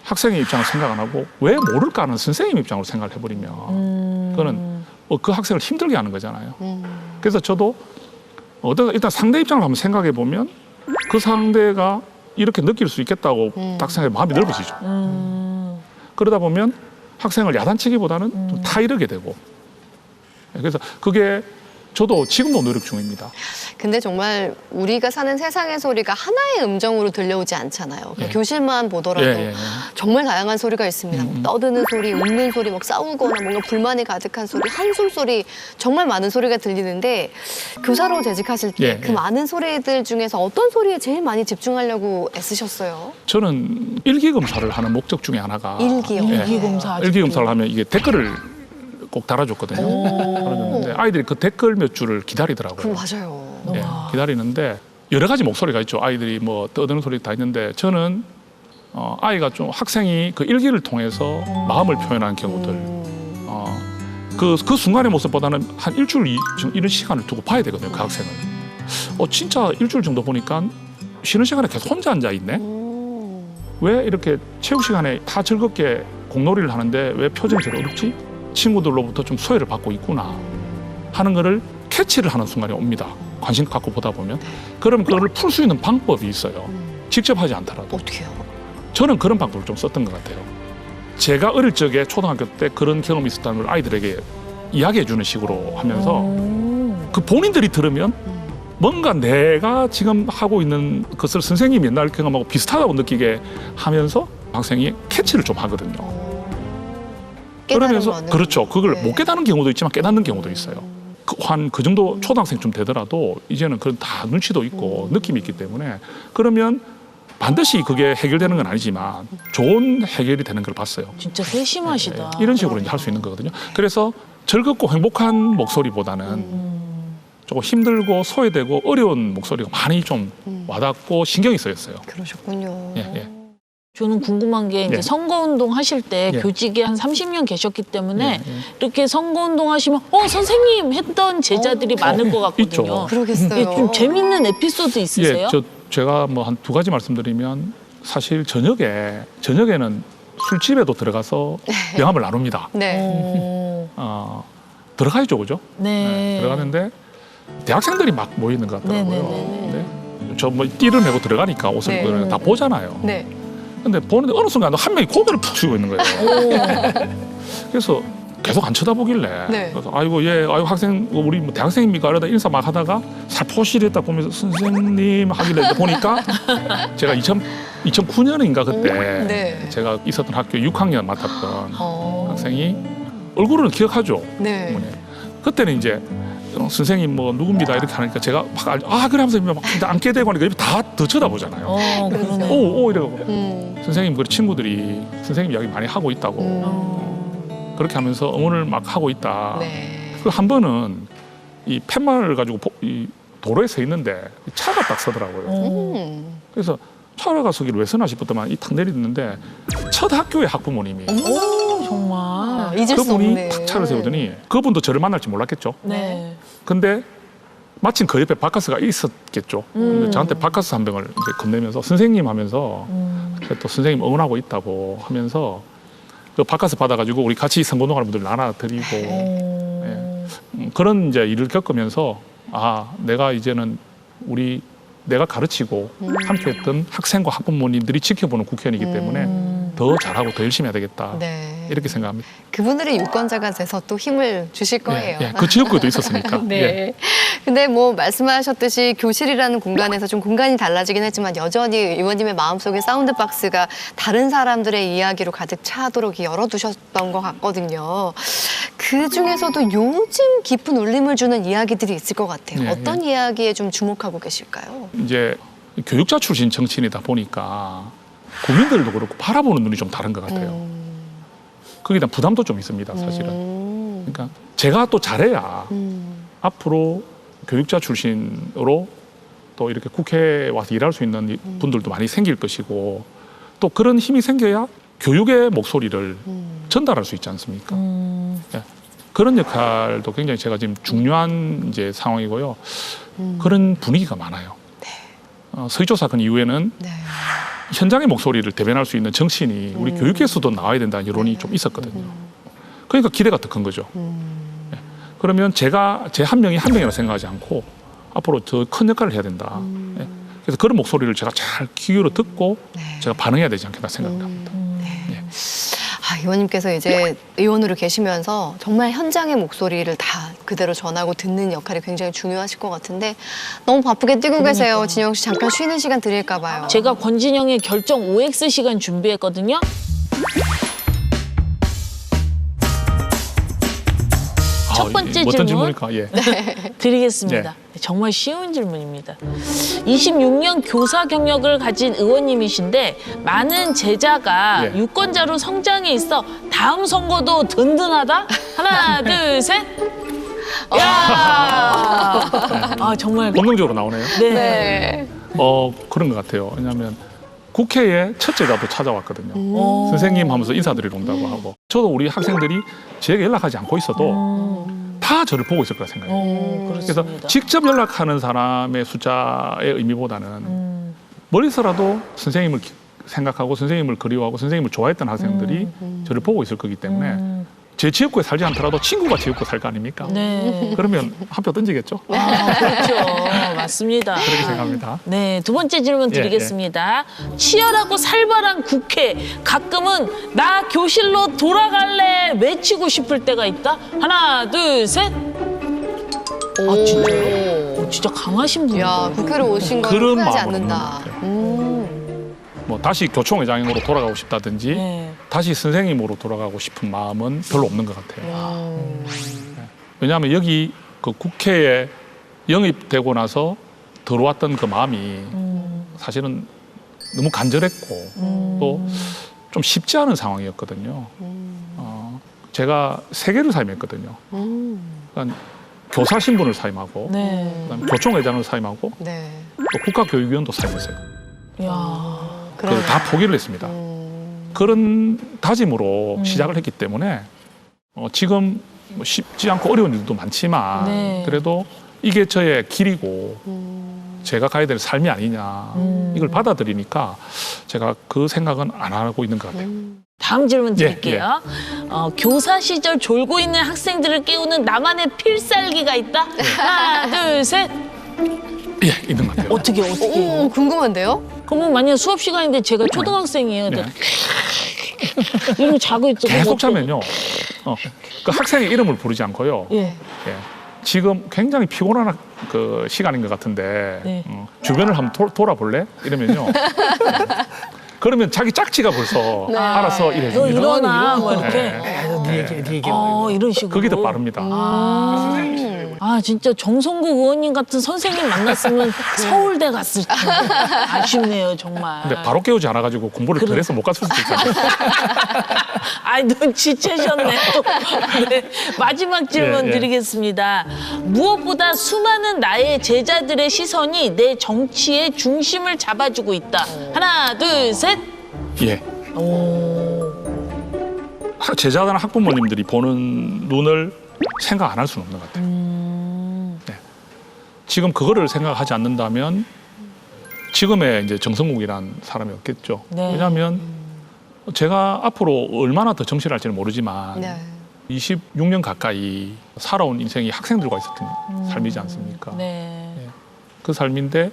[SPEAKER 4] 학생의 입장을 생각 안 하고 왜 모를까 하는 선생님 입장으로 생각을 해버리면 그거는 그 학생을 힘들게 하는 거잖아요. 그래서 저도 일단 상대 입장을 한번 생각해 보면 그 상대가 이렇게 느낄 수 있겠다고 딱 생각해 마음이 넓어지죠. 그러다 보면 학생을 야단치기보다는 좀 타이르게 되고 그래서 그게 저도 지금도 노력 중입니다.
[SPEAKER 1] 근데 정말 우리가 사는 세상의 소리가 하나의 음정으로 들려오지 않잖아요.
[SPEAKER 4] 예.
[SPEAKER 1] 교실만 보더라도
[SPEAKER 4] 예.
[SPEAKER 1] 정말 다양한 소리가 있습니다. 뭐 떠드는 소리, 웃는 소리, 막 싸우거나 뭔가 불만이 가득한 소리, 한숨 소리, 정말 많은 소리가 들리는데 교사로 재직하실 때 그
[SPEAKER 4] 예.
[SPEAKER 1] 많은 소리들 중에서 어떤 소리에 제일 많이 집중하려고 애쓰셨어요?
[SPEAKER 4] 저는 일기검사를 하는 목적 중에 하나가
[SPEAKER 1] 일기요?
[SPEAKER 2] 일기검사 아직도.
[SPEAKER 4] 일기검사를 하면 이게 댓글을 꼭 달아줬거든요. 달아줬는데 아이들이 그 댓글 몇 줄을 기다리더라고요.
[SPEAKER 1] 그럼 맞아요.
[SPEAKER 4] 예, 기다리는데 여러 가지 목소리가 있죠. 아이들이 뭐 떠드는 소리 다 있는데 저는 아이가 좀 학생이 그 일기를 통해서 마음을 표현하는 경우들 그 순간의 모습보다는 한 일주일 이런 시간을 두고 봐야 되거든요. 그 학생을. 진짜 일주일 정도 보니까 쉬는 시간에 계속 혼자 앉아 있네. 왜 이렇게 체육 시간에 다 즐겁게 공놀이를 하는데 왜 표정이 저리 어렵지? 친구들로부터 좀 소외를 받고 있구나 하는 거를 캐치를 하는 순간이 옵니다. 관심 갖고 보다 보면. 그럼 그걸 풀 수 있는 방법이 있어요. 직접 하지 않더라도.
[SPEAKER 1] 어떻게요?
[SPEAKER 4] 저는 그런 방법을 좀 썼던 것 같아요. 제가 어릴 적에 초등학교 때 그런 경험이 있었다는 걸 아이들에게 이야기해 주는 식으로 하면서 그 본인들이 들으면 뭔가 내가 지금 하고 있는 것을 선생님이 옛날 경험하고 비슷하다고 느끼게 하면서 학생이 캐치를 좀 하거든요. 그러면서
[SPEAKER 1] 깨달음을
[SPEAKER 4] 그렇죠. 그걸
[SPEAKER 1] 네.
[SPEAKER 4] 못 깨닫는 경우도 있지만 깨닫는 경우도 있어요. 한 그 정도 초등학생쯤 되더라도 이제는 그런 다 눈치도 있고 느낌이 있기 때문에 그러면 반드시 그게 해결되는 건 아니지만 좋은 해결이 되는 걸 봤어요.
[SPEAKER 2] 진짜 세심하시다.
[SPEAKER 4] 이런 식으로 이제 할 수 있는 거거든요. 그래서 즐겁고 행복한 목소리보다는 조금 힘들고 소외되고 어려운 목소리가 많이 좀 와닿고 신경이 쓰였어요.
[SPEAKER 1] 그러셨군요.
[SPEAKER 4] 예, 예.
[SPEAKER 2] 저는 궁금한 게 이제
[SPEAKER 4] 예.
[SPEAKER 2] 선거운동 하실 때
[SPEAKER 4] 예.
[SPEAKER 2] 교직에 한 30년 계셨기 때문에
[SPEAKER 4] 예, 예.
[SPEAKER 2] 이렇게 선거운동 하시면 선생님 했던 제자들이 많을 것 같거든요.
[SPEAKER 4] 있죠.
[SPEAKER 1] 그러겠어요.
[SPEAKER 2] 예, 좀 재밌는 에피소드 있으세요?
[SPEAKER 4] 제가 뭐 한 2가지 말씀드리면 사실 저녁에는 술집에도 들어가서 영합을 나눕니다.
[SPEAKER 1] 네.
[SPEAKER 4] 들어가야죠, 그죠?
[SPEAKER 2] 네.
[SPEAKER 4] 들어가는데 대학생들이 막 모이는 것 같더라고요.
[SPEAKER 2] 네네네네.
[SPEAKER 4] 네. 저 뭐 띠를 메고 들어가니까 옷을
[SPEAKER 1] 네.
[SPEAKER 4] 입고 들어가니까 다 보잖아요.
[SPEAKER 1] 네.
[SPEAKER 4] 근데 보는데 어느 순간 한 명이 고개를 푹 숙이고 있는 거예요. 그래서 계속 안 쳐다보길래
[SPEAKER 1] 네.
[SPEAKER 4] 그래서 아이고 아이고 학생 우리 뭐 대학생입니까? 이러다 인사 막 하다가 살포시를 딱 보면서 선생님 하길래 보니까 제가 2009년인가 그때
[SPEAKER 1] 네.
[SPEAKER 4] 제가 있었던 학교 6학년 맡았던
[SPEAKER 1] 어.
[SPEAKER 4] 학생이 얼굴은 기억하죠.
[SPEAKER 1] 네.
[SPEAKER 4] 어머니. 그때는 이제 선생님 뭐 누굽니다 이렇게 하니까 제가 막 그래 하면서 막 앉게 되고 하니까 다 더 쳐다보잖아요.
[SPEAKER 2] 그러네.
[SPEAKER 4] 오 이러고 선생님 그 친구들이 선생님 이야기 많이 하고 있다고 그렇게 하면서 응원을 막 하고 있다.
[SPEAKER 1] 네.
[SPEAKER 4] 그 한 번은 이 팻말을 가지고 이 도로에 서 있는데 차가 딱 서더라고요. 그래서 차가 서기를 왜 서나 싶었더만 이 탁 내리는데 첫 학교의 학부모님이
[SPEAKER 2] 오, 정말.
[SPEAKER 1] 잊을 수
[SPEAKER 4] 그분이
[SPEAKER 1] 없네.
[SPEAKER 4] 탁 차를 세우더니 그분도 저를 만날지 몰랐겠죠.
[SPEAKER 2] 네.
[SPEAKER 4] 근데 마침 그 옆에 바카스가 있었겠죠. 근데 저한테 바카스 한 병을 이제 건네면서 선생님 하면서 또 선생님 응원하고 있다고 하면서 그 바카스 받아가지고 우리 같이 선거운동하는 분들 나눠드리고 그런 이제 일을 겪으면서 내가 이제는 내가 가르치고 함께했던 학생과 학부모님들이 지켜보는 국회의원이기 때문에 더 잘하고 더 열심히 해야 되겠다.
[SPEAKER 1] 네.
[SPEAKER 4] 이렇게 생각합니다.
[SPEAKER 1] 그분들이 유권자가 돼서 또 힘을 주실 거예요.
[SPEAKER 4] 예, 그 지역구에도 있었으니까.
[SPEAKER 1] 네.
[SPEAKER 4] 예.
[SPEAKER 1] 근데 뭐 말씀하셨듯이 교실이라는 공간에서 좀 공간이 달라지긴 했지만 여전히 의원님의 마음속에 사운드 박스가 다른 사람들의 이야기로 가득 차도록 열어두셨던 것 같거든요. 그 중에서도 요즘 깊은 울림을 주는 이야기들이 있을 것 같아요.
[SPEAKER 4] 예,
[SPEAKER 1] 어떤 이야기에 좀 주목하고 계실까요?
[SPEAKER 4] 이제 교육자 출신 정치인이다 보니까 국민들도 그렇고 바라보는 눈이 좀 다른 것 같아요. 거기에 대한 부담도 좀 있습니다, 사실은. 그러니까 제가 또 잘해야 앞으로 교육자 출신으로 또 이렇게 국회에 와서 일할 수 있는 분들도 많이 생길 것이고 또 그런 힘이 생겨야 교육의 목소리를 전달할 수 있지 않습니까? 예. 그런 역할도 굉장히 제가 지금 중요한 이제 상황이고요. 그런 분위기가 많아요. 서희조 사건 이후에는
[SPEAKER 1] 네.
[SPEAKER 4] 현장의 목소리를 대변할 수 있는 정치인이 우리 교육계에서도 나와야 된다는 여론이 좀 있었거든요. 그러니까 기대가 더 큰 거죠. 예. 그러면 제가 제 한 명이 한 명이라 생각하지 않고 앞으로 더 큰 역할을 해야 된다. 예. 그래서 그런 목소리를 제가 잘 귀 기울여 듣고 제가 반응해야 되지 않겠나 생각을 합니다. 예.
[SPEAKER 1] 의원님께서 이제 의원으로 계시면서 정말 현장의 목소리를 다 그대로 전하고 듣는 역할이 굉장히 중요하실 것 같은데 너무 바쁘게 뛰고 계세요. 진영 씨 잠깐 쉬는 시간 드릴까 봐요.
[SPEAKER 2] 제가 권진영의 결정 OX 시간 준비했거든요. 첫 번째
[SPEAKER 4] 어떤
[SPEAKER 2] 질문
[SPEAKER 4] 질문일까? 예.
[SPEAKER 2] 드리겠습니다. 정말 쉬운 질문입니다. 26년 교사 경력을 가진 의원님이신데 많은 제자가
[SPEAKER 4] 예.
[SPEAKER 2] 유권자로 성장해 있어 다음 선거도 든든하다? 하나, 둘, 셋. 야! 정말
[SPEAKER 4] 본능적으로 나오네요.
[SPEAKER 2] 네.
[SPEAKER 1] 네.
[SPEAKER 4] 그런 것 같아요. 왜냐하면 국회에 첫 제자도 찾아왔거든요. 선생님 하면서 인사드리러 온다고 하고. 저도 우리 학생들이 제게 연락하지 않고 있어도 다 저를 보고 있을 거라 생각해요. 그래서
[SPEAKER 2] 그렇습니다.
[SPEAKER 4] 직접 연락하는 사람의 숫자의 의미보다는 멀리서라도 선생님을 생각하고 선생님을 그리워하고 선생님을 좋아했던 학생들이 저를 보고 있을 거기 때문에 제 지역구에 살지 않더라도 친구가 지역구에 살 거 아닙니까?
[SPEAKER 2] 네.
[SPEAKER 4] 그러면 한 표 던지겠죠?
[SPEAKER 2] 아, 그렇죠. 맞습니다.
[SPEAKER 4] 그렇게 생각합니다.
[SPEAKER 2] 네, 두 번째 질문 드리겠습니다. 치열하고 살벌한 국회. 가끔은 나 교실로 돌아갈래 외치고 싶을 때가 있다. 하나, 둘, 셋. 아, 진짜요? 진짜 강하신 분이에요.
[SPEAKER 1] 야, 국회로 오신 걸
[SPEAKER 4] 그런
[SPEAKER 1] 후회하지
[SPEAKER 4] 마음으로
[SPEAKER 1] 않는다.
[SPEAKER 4] 뭐 다시 교총회장으로 돌아가고 싶다든지
[SPEAKER 2] 네.
[SPEAKER 4] 다시 선생님으로 돌아가고 싶은 마음은 별로 없는 것 같아요. 왜냐하면 여기 그 국회에 영입되고 나서 들어왔던 그 마음이 사실은 너무 간절했고 또 좀 쉽지 않은 상황이었거든요. 제가 3개를 사임했거든요. 그러니까 교사 신분을 사임하고
[SPEAKER 2] 네.
[SPEAKER 4] 그다음에 교총회장을 사임하고
[SPEAKER 1] 네.
[SPEAKER 4] 또 국가교육위원도 사임했어요.
[SPEAKER 2] 야.
[SPEAKER 4] 그걸 다 포기를 했습니다. 그런 다짐으로 시작을 했기 때문에 지금 뭐 쉽지 않고 어려운 일도 많지만
[SPEAKER 2] 네.
[SPEAKER 4] 그래도 이게 저의 길이고 제가 가야 될 삶이 아니냐 이걸 받아들이니까 제가 그 생각은 안 하고 있는 것 같아요.
[SPEAKER 2] 다음 질문 드릴게요. 교사 시절 졸고 있는 학생들을 깨우는 나만의 필살기가 있다. 하나, 둘, 셋.
[SPEAKER 4] 예, 있는 것 같아요.
[SPEAKER 2] 어떻게?
[SPEAKER 1] 오, 궁금한데요?
[SPEAKER 2] 그러면 만약 수업 시간인데 제가 초등학생이에요.
[SPEAKER 4] 네.
[SPEAKER 2] 이러고 자고 있죠.
[SPEAKER 4] 계속 자면요. 그 학생의 이름을 부르지 않고요.
[SPEAKER 2] 예.
[SPEAKER 4] 예. 지금 굉장히 피곤한 그 시간인 것 같은데
[SPEAKER 2] 네.
[SPEAKER 4] 주변을 한번 돌아볼래? 이러면요. 그러면 자기 짝지가 벌써 알아서
[SPEAKER 2] 너
[SPEAKER 4] 이래줍니다.
[SPEAKER 2] 일어나 뭐 이렇게.
[SPEAKER 3] 네 얘기.
[SPEAKER 2] 이런 식으로.
[SPEAKER 4] 그게 더 빠릅니다.
[SPEAKER 2] 아 진짜 정성국 의원님 같은 선생님 만났으면 서울대 갔을 텐데 아쉽네요 정말.
[SPEAKER 4] 근데 바로 깨우지 않아가지고 공부를 덜 해서 못 갔을 수도 있잖아요.
[SPEAKER 2] 아이 눈치채셨네 또. 네, 마지막 질문
[SPEAKER 4] 예.
[SPEAKER 2] 드리겠습니다. 무엇보다 수많은 나의 제자들의 시선이 내 정치의 중심을 잡아주고 있다. 하나 둘 셋.
[SPEAKER 4] 예. 제자나 학부모님들이 보는 눈을 생각 안 할 수는 없는 것 같아요. 네. 지금 그거를 생각하지 않는다면 지금의 이제 정성국이란 사람이 없겠죠.
[SPEAKER 2] 네.
[SPEAKER 4] 왜냐하면 제가 앞으로 얼마나 더 정치를 할지는 모르지만
[SPEAKER 1] 네.
[SPEAKER 4] 26년 가까이 살아온 인생이 학생들과 있었던 삶이지 않습니까?
[SPEAKER 2] 네.
[SPEAKER 4] 그 삶인데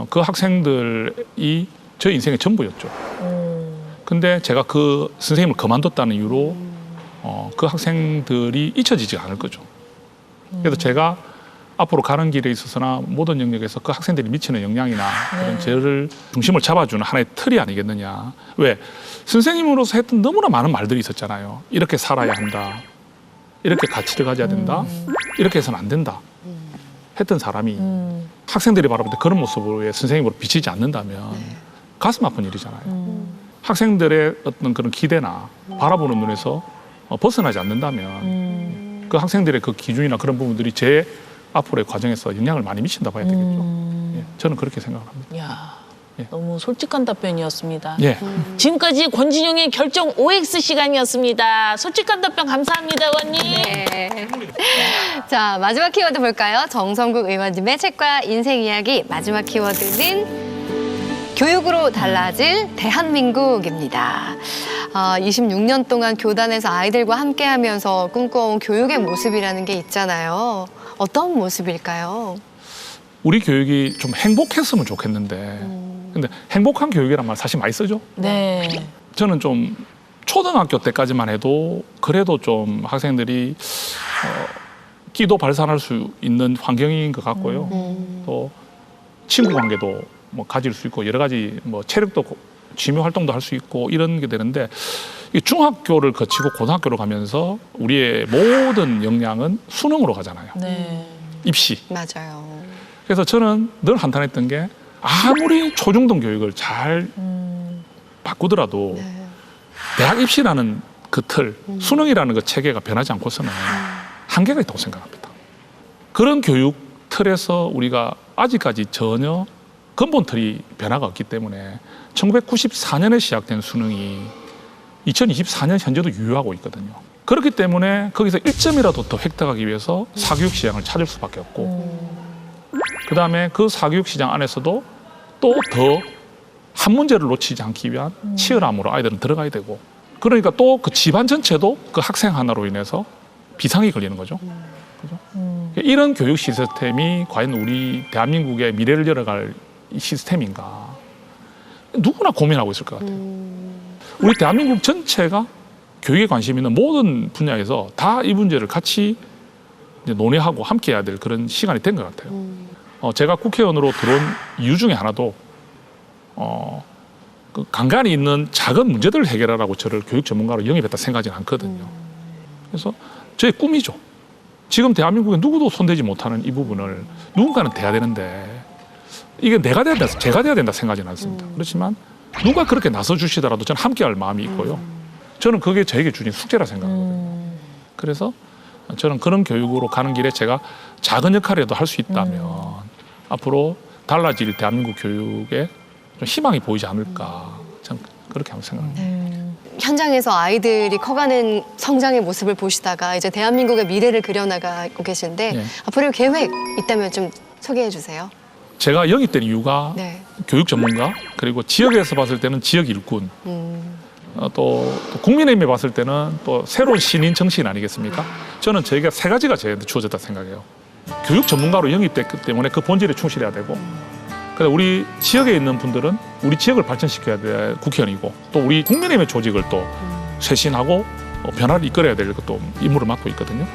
[SPEAKER 4] 그 학생들이 저 인생의 전부였죠. 근데 제가 그 선생님을 그만뒀다는 이유로 그 학생들이 잊혀지지가 않을 거죠. 그래서 제가 앞으로 가는 길에 있어서나 모든 영역에서 그 학생들이 미치는 영향이나 그런 저를 중심을 잡아주는 하나의 틀이 아니겠느냐. 왜? 선생님으로서 했던 너무나 많은 말들이 있었잖아요. 이렇게 살아야 한다. 이렇게 가치를 가져야 된다. 이렇게 해서는 안 된다. 했던 사람이 학생들이 바라볼 때 그런 모습을 선생님으로 비치지 않는다면 가슴 아픈 일이잖아요. 학생들의 어떤 그런 기대나 바라보는 눈에서 벗어나지 않는다면 그 학생들의 그 기준이나 그런 부분들이 제 앞으로의 과정에서 영향을 많이 미친다 봐야 되겠죠. 예, 저는 그렇게 생각합니다.
[SPEAKER 2] 야,
[SPEAKER 4] 예.
[SPEAKER 2] 너무 솔직한 답변이었습니다.
[SPEAKER 4] 예.
[SPEAKER 2] 지금까지 권진용의 결정 OX 시간이었습니다. 솔직한 답변 감사합니다, 의원님.
[SPEAKER 1] 네. 자, 마지막 키워드 볼까요? 정성국 의원님의 책과 인생 이야기. 마지막 키워드는 교육으로 달라질 대한민국입니다. 26년 동안 교단에서 아이들과 함께하면서 꿈꿔온 교육의 모습이라는 게 있잖아요. 어떤 모습일까요?
[SPEAKER 4] 우리 교육이 좀 행복했으면 좋겠는데 근데 행복한 교육이란 말 사실 많이 쓰죠.
[SPEAKER 2] 네.
[SPEAKER 4] 저는 좀 초등학교 때까지만 해도 그래도 좀 학생들이 끼도 발산할 수 있는 환경인 것 같고요. 또 친구 관계도 뭐 가질 수 있고 여러 가지 뭐 체력도 취미 활동도 할 수 있고 이런 게 되는데 이 중학교를 거치고 고등학교로 가면서 우리의 모든 역량은 수능으로 가잖아요.
[SPEAKER 2] 네.
[SPEAKER 4] 입시.
[SPEAKER 1] 맞아요.
[SPEAKER 4] 그래서 저는 늘 한탄했던 게 아무리 초중등 교육을 잘 바꾸더라도 대학 입시라는 그 틀, 수능이라는 그 체계가 변하지 않고서는 한계가 있다고 생각합니다. 그런 교육 틀에서 우리가 아직까지 전혀 근본 틀이 변화가 없기 때문에 1994년에 시작된 수능이 2024년 현재도 유효하고 있거든요. 그렇기 때문에 거기서 1점이라도 더 획득하기 위해서 사교육 시장을 찾을 수밖에 없고 그다음에 그 사교육 시장 안에서도 또 더 한 문제를 놓치지 않기 위한 치열함으로 아이들은 들어가야 되고 그러니까 또 그 집안 전체도 그 학생 하나로 인해서 비상이 걸리는 거죠. 그죠? 이런 교육 시스템이 과연 우리 대한민국의 미래를 열어갈 이 시스템인가 누구나 고민하고 있을 것 같아요. 우리 대한민국 전체가 교육에 관심 있는 모든 분야에서 다 이 문제를 같이 이제 논의하고 함께 해야 될 그런 시간이 된 것 같아요. 제가 국회의원으로 들어온 이유 중에 하나도 그 간간히 있는 작은 문제들을 해결하라고 저를 교육 전문가로 영입했다 생각하지는 않거든요. 그래서 저의 꿈이죠. 지금 대한민국에 누구도 손대지 못하는 이 부분을 누군가는 돼야 되는데 이게 내가 돼야 된다, 제가 돼야 된다 생각하지는 않습니다. 그렇지만 누가 그렇게 나서 주시더라도 저는 함께할 마음이 있고요. 저는 그게 저에게 주신 숙제라 생각하거든요. 그래서 저는 그런 교육으로 가는 길에 제가 작은 역할이라도 할 수 있다면 앞으로 달라질 대한민국 교육에 좀 희망이 보이지 않을까 저는 그렇게 한번 생각합니다.
[SPEAKER 1] 현장에서 아이들이 커가는 성장의 모습을 보시다가 이제 대한민국의 미래를 그려나가고 계신데
[SPEAKER 4] 네.
[SPEAKER 1] 앞으로 계획 있다면 좀 소개해 주세요.
[SPEAKER 4] 제가 영입된 이유가
[SPEAKER 1] 네.
[SPEAKER 4] 교육 전문가 그리고 지역에서 봤을 때는 지역 일꾼 또 국민의힘에 봤을 때는 또 새로운 신인 정치인 아니겠습니까? 저는 저희가 세 가지가 저희한테 주어졌다 생각해요. 교육 전문가로 영입됐기 때문에 그 본질에 충실해야 되고 그래서 우리 지역에 있는 분들은 우리 지역을 발전시켜야 될 국회의원이고 또 우리 국민의힘의 조직을 또 쇄신하고 변화를 이끌어야 될 것도 임무를 맡고 있거든요.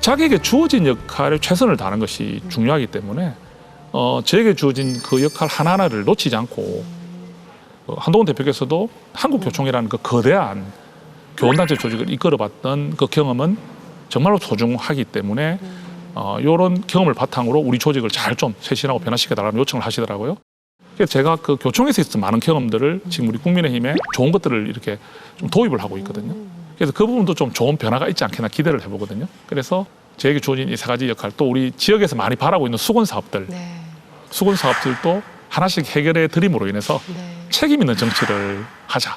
[SPEAKER 4] 자기에게 주어진 역할에 최선을 다하는 것이 중요하기 때문에 저에게 주어진 그 역할 하나하나를 놓치지 않고 한동훈 대표께서도 한국교총이라는 그 거대한 교원단체 조직을 이끌어봤던 그 경험은 정말로 소중하기 때문에 이런 경험을 바탕으로 우리 조직을 잘 좀 쇄신하고 변화시켜달라는 요청을 하시더라고요. 그래서 제가 그 교총에서 있었던 많은 경험들을 지금 우리 국민의힘에 좋은 것들을 이렇게 좀 도입을 하고 있거든요. 그래서 그 부분도 좀 좋은 변화가 있지 않겠나 기대를 해보거든요. 그래서 저에게 주어진 이 세 가지 역할 또 우리 지역에서 많이 바라고 있는 수건 사업들,
[SPEAKER 1] 네.
[SPEAKER 4] 수건 사업들도 하나씩 해결해 드림으로 인해서
[SPEAKER 1] 네.
[SPEAKER 4] 책임 있는 정치를 하자.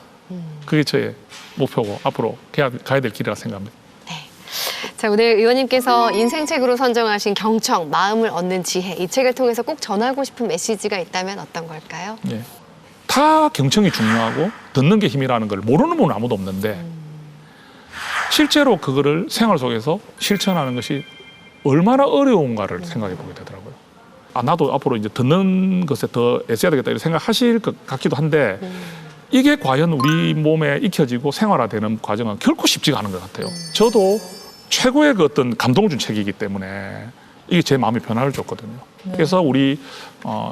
[SPEAKER 4] 그게 저의 목표고 앞으로 가야 될 길이라 생각합니다.
[SPEAKER 1] 자, 오늘 의원님께서 인생책으로 선정하신 경청, 마음을 얻는 지혜 이 책을 통해서 꼭 전하고 싶은 메시지가 있다면 어떤 걸까요?
[SPEAKER 4] 예. 다 경청이 중요하고 듣는 게 힘이라는 걸 모르는 분은 아무도 없는데 실제로 그거를 생활 속에서 실천하는 것이 얼마나 어려운가를 생각해 보게 되더라고요. 나도 앞으로 이제 듣는 것에 더 애써야 되겠다 이런 생각하실 것 같기도 한데 이게 과연 우리 몸에 익혀지고 생활화되는 과정은 결코 쉽지가 않은 것 같아요. 저도 최고의 그 어떤 감동을 준 책이기 때문에 이게 제 마음의 변화를 줬거든요. 그래서 우리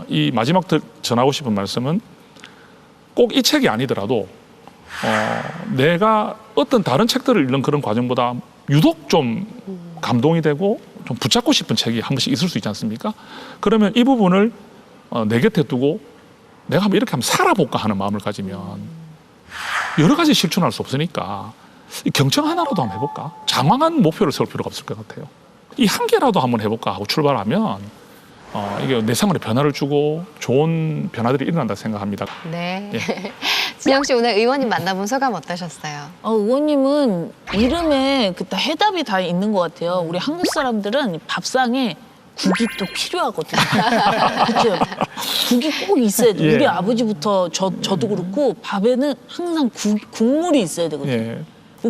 [SPEAKER 4] 이 마지막 전하고 싶은 말씀은 꼭 이 책이 아니더라도 내가 어떤 다른 책들을 읽는 그런 과정보다 유독 좀 감동이 되고 좀 붙잡고 싶은 책이 한 번씩 있을 수 있지 않습니까? 그러면 이 부분을 내 곁에 두고 내가 한번 이렇게 한번 살아볼까 하는 마음을 가지면 여러 가지 실천할 수 없으니까 이 경청 하나라도 한번 해볼까? 장황한 목표를 세울 필요가 없을 것 같아요. 이 한 개라도 한번 해볼까 하고 출발하면 이게 내 생활에 변화를 주고 좋은 변화들이 일어난다 생각합니다.
[SPEAKER 1] 네.
[SPEAKER 4] 예.
[SPEAKER 1] 진영 씨 오늘 의원님 만나본 소감 어떠셨어요?
[SPEAKER 2] 의원님은 이름에 그 다 해답이 다 있는 것 같아요. 우리 한국 사람들은 밥상에 국이 또 필요하거든요. 그렇죠? 국이 꼭 있어야 돼요.
[SPEAKER 4] 예.
[SPEAKER 2] 우리 아버지부터 저도 그렇고 밥에는 항상 국물이 있어야 되거든요.
[SPEAKER 4] 예.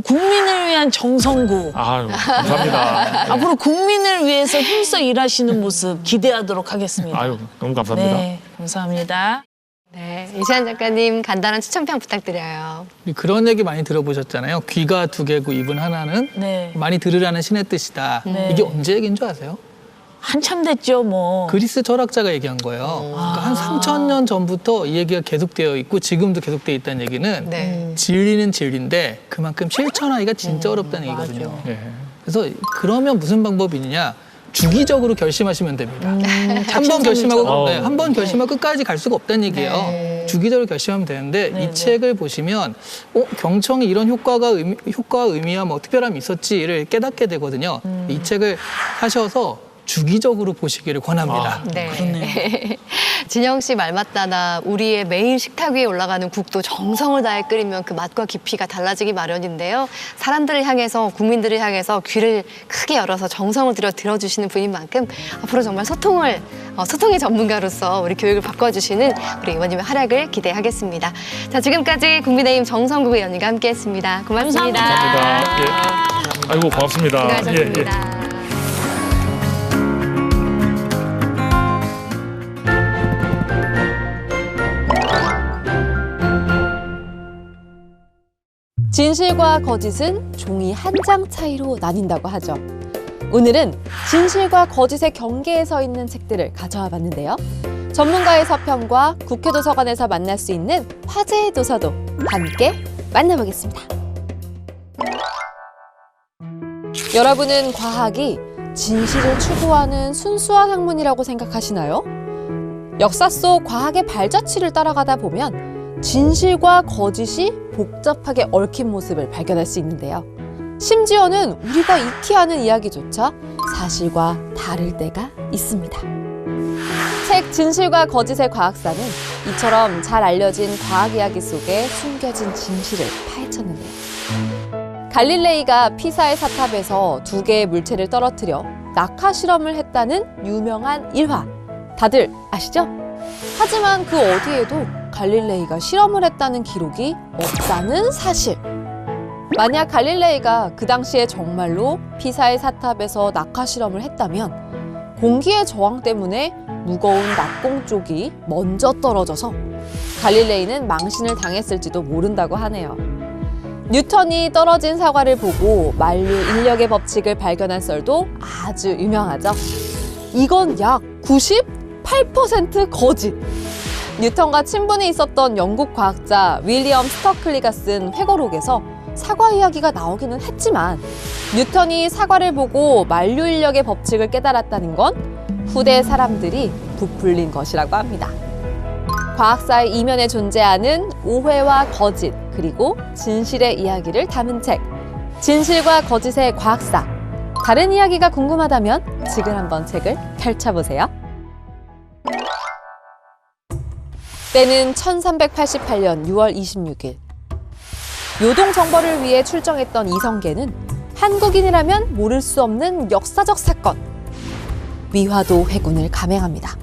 [SPEAKER 2] 국민을 위한 정성구.
[SPEAKER 4] 아유, 감사합니다.
[SPEAKER 2] 앞으로 국민을 위해서 힘써 일하시는 모습 기대하도록 하겠습니다.
[SPEAKER 4] 아유, 너무 감사합니다.
[SPEAKER 2] 네, 감사합니다.
[SPEAKER 1] 네, 이시안 작가님 간단한 추천평 부탁드려요.
[SPEAKER 3] 그런 얘기 많이 들어보셨잖아요. 귀가 두 개고 입은 하나는
[SPEAKER 2] 네.
[SPEAKER 3] 많이 들으라는 신의 뜻이다.
[SPEAKER 2] 네.
[SPEAKER 3] 이게 언제 얘기인 줄 아세요?
[SPEAKER 2] 한참 됐죠, 뭐.
[SPEAKER 3] 그리스 철학자가 얘기한 거예요. 그러니까 한 3,000년 전부터 이 얘기가 계속되어 있고 지금도 계속되어 있다는 얘기는
[SPEAKER 1] 네.
[SPEAKER 3] 진리는 진리인데 그만큼 실천하기가 진짜 어렵다는 얘기거든요.
[SPEAKER 4] 예.
[SPEAKER 3] 그래서 그러면 무슨 방법이 있느냐? 주기적으로 결심하시면 됩니다. 한 번 결심하고 한 번 결심하고 끝까지 갈 수가 없다는 얘기예요.
[SPEAKER 1] 네.
[SPEAKER 3] 주기적으로 결심하면 되는데
[SPEAKER 2] 네,
[SPEAKER 3] 이 책을 보시면 경청이 이런 효과와 의미와 뭐 특별함이 있었지를 깨닫게 되거든요. 이 책을 사셔서 주기적으로 보시기를 권합니다.
[SPEAKER 1] 네. 진영 씨 말 맞다나 우리의 매일 식탁 위에 올라가는 국도 정성을 다해 끓이면 그 맛과 깊이가 달라지기 마련인데요. 사람들을 향해서 국민들을 향해서 귀를 크게 열어서 정성을 들어주시는 분인 만큼 앞으로 정말 소통의 전문가로서 우리 교육을 바꿔주시는 우리 의원님의 활약을 기대하겠습니다. 자, 지금까지 국민의힘 정성국 의원님과 함께했습니다. 고맙습니다.
[SPEAKER 4] 감사합니다. 예. 아이고 고맙습니다.
[SPEAKER 1] 수고하셨습니다.
[SPEAKER 5] 진실과 거짓은 종이 한 장 차이로 나뉜다고 하죠. 오늘은 진실과 거짓의 경계에 서 있는 책들을 가져와 봤는데요. 전문가의 서평과 국회 도서관에서 만날 수 있는 화제의 도서도 함께 만나보겠습니다. 여러분은 과학이 진실을 추구하는 순수한 학문이라고 생각하시나요? 역사 속 과학의 발자취를 따라가다 보면 진실과 거짓이 복잡하게 얽힌 모습을 발견할 수 있는데요. 심지어는 우리가 익히 아는 이야기조차 사실과 다를 때가 있습니다. 책 진실과 거짓의 과학사는 이처럼 잘 알려진 과학 이야기 속에 숨겨진 진실을 파헤쳤는데요. 갈릴레이가 피사의 사탑에서 2개의 물체를 떨어뜨려 낙하 실험을 했다는 유명한 일화. 다들 아시죠? 하지만 그 어디에도 갈릴레이가 실험을 했다는 기록이 없다는 사실. 만약 갈릴레이가 그 당시에 정말로 피사의 사탑에서 낙하 실험을 했다면 공기의 저항 때문에 무거운 낙공 쪽이 먼저 떨어져서 갈릴레이는 망신을 당했을지도 모른다고 하네요. 뉴턴이 떨어진 사과를 보고 만류 인력의 법칙을 발견한 썰도 아주 유명하죠. 이건 약 98% 거짓! 뉴턴과 친분이 있었던 영국 과학자 윌리엄 스터클리가 쓴 회고록에서 사과 이야기가 나오기는 했지만 뉴턴이 사과를 보고 만류 인력의 법칙을 깨달았다는 건 후대 사람들이 부풀린 것이라고 합니다. 과학사의 이면에 존재하는 오해와 거짓, 그리고 진실의 이야기를 담은 책, 진실과 거짓의 과학사. 다른 이야기가 궁금하다면 지금 한번 책을 펼쳐보세요. 때는 1388년 6월 26일. 요동 정벌을 위해 출정했던 이성계는 한국인이라면 모를 수 없는 역사적 사건, 위화도 회군을 감행합니다.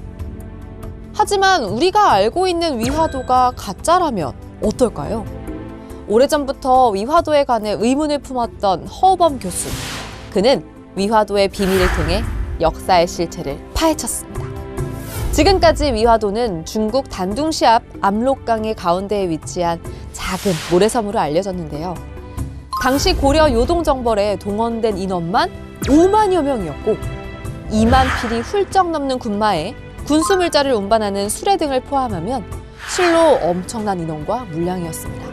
[SPEAKER 5] 하지만 우리가 알고 있는 위화도가 가짜라면 어떨까요? 오래전부터 위화도에 관해 의문을 품었던 허우범 교수. 그는 위화도의 비밀을 통해 역사의 실체를 파헤쳤습니다. 지금까지 위화도는 중국 단둥시 앞 압록강의 가운데에 위치한 작은 모래섬으로 알려졌는데요. 당시 고려 요동정벌에 동원된 인원만 5만여 명이었고 2만 필이 훌쩍 넘는 군마에 군수물자를 운반하는 수레 등을 포함하면 실로 엄청난 인원과 물량이었습니다.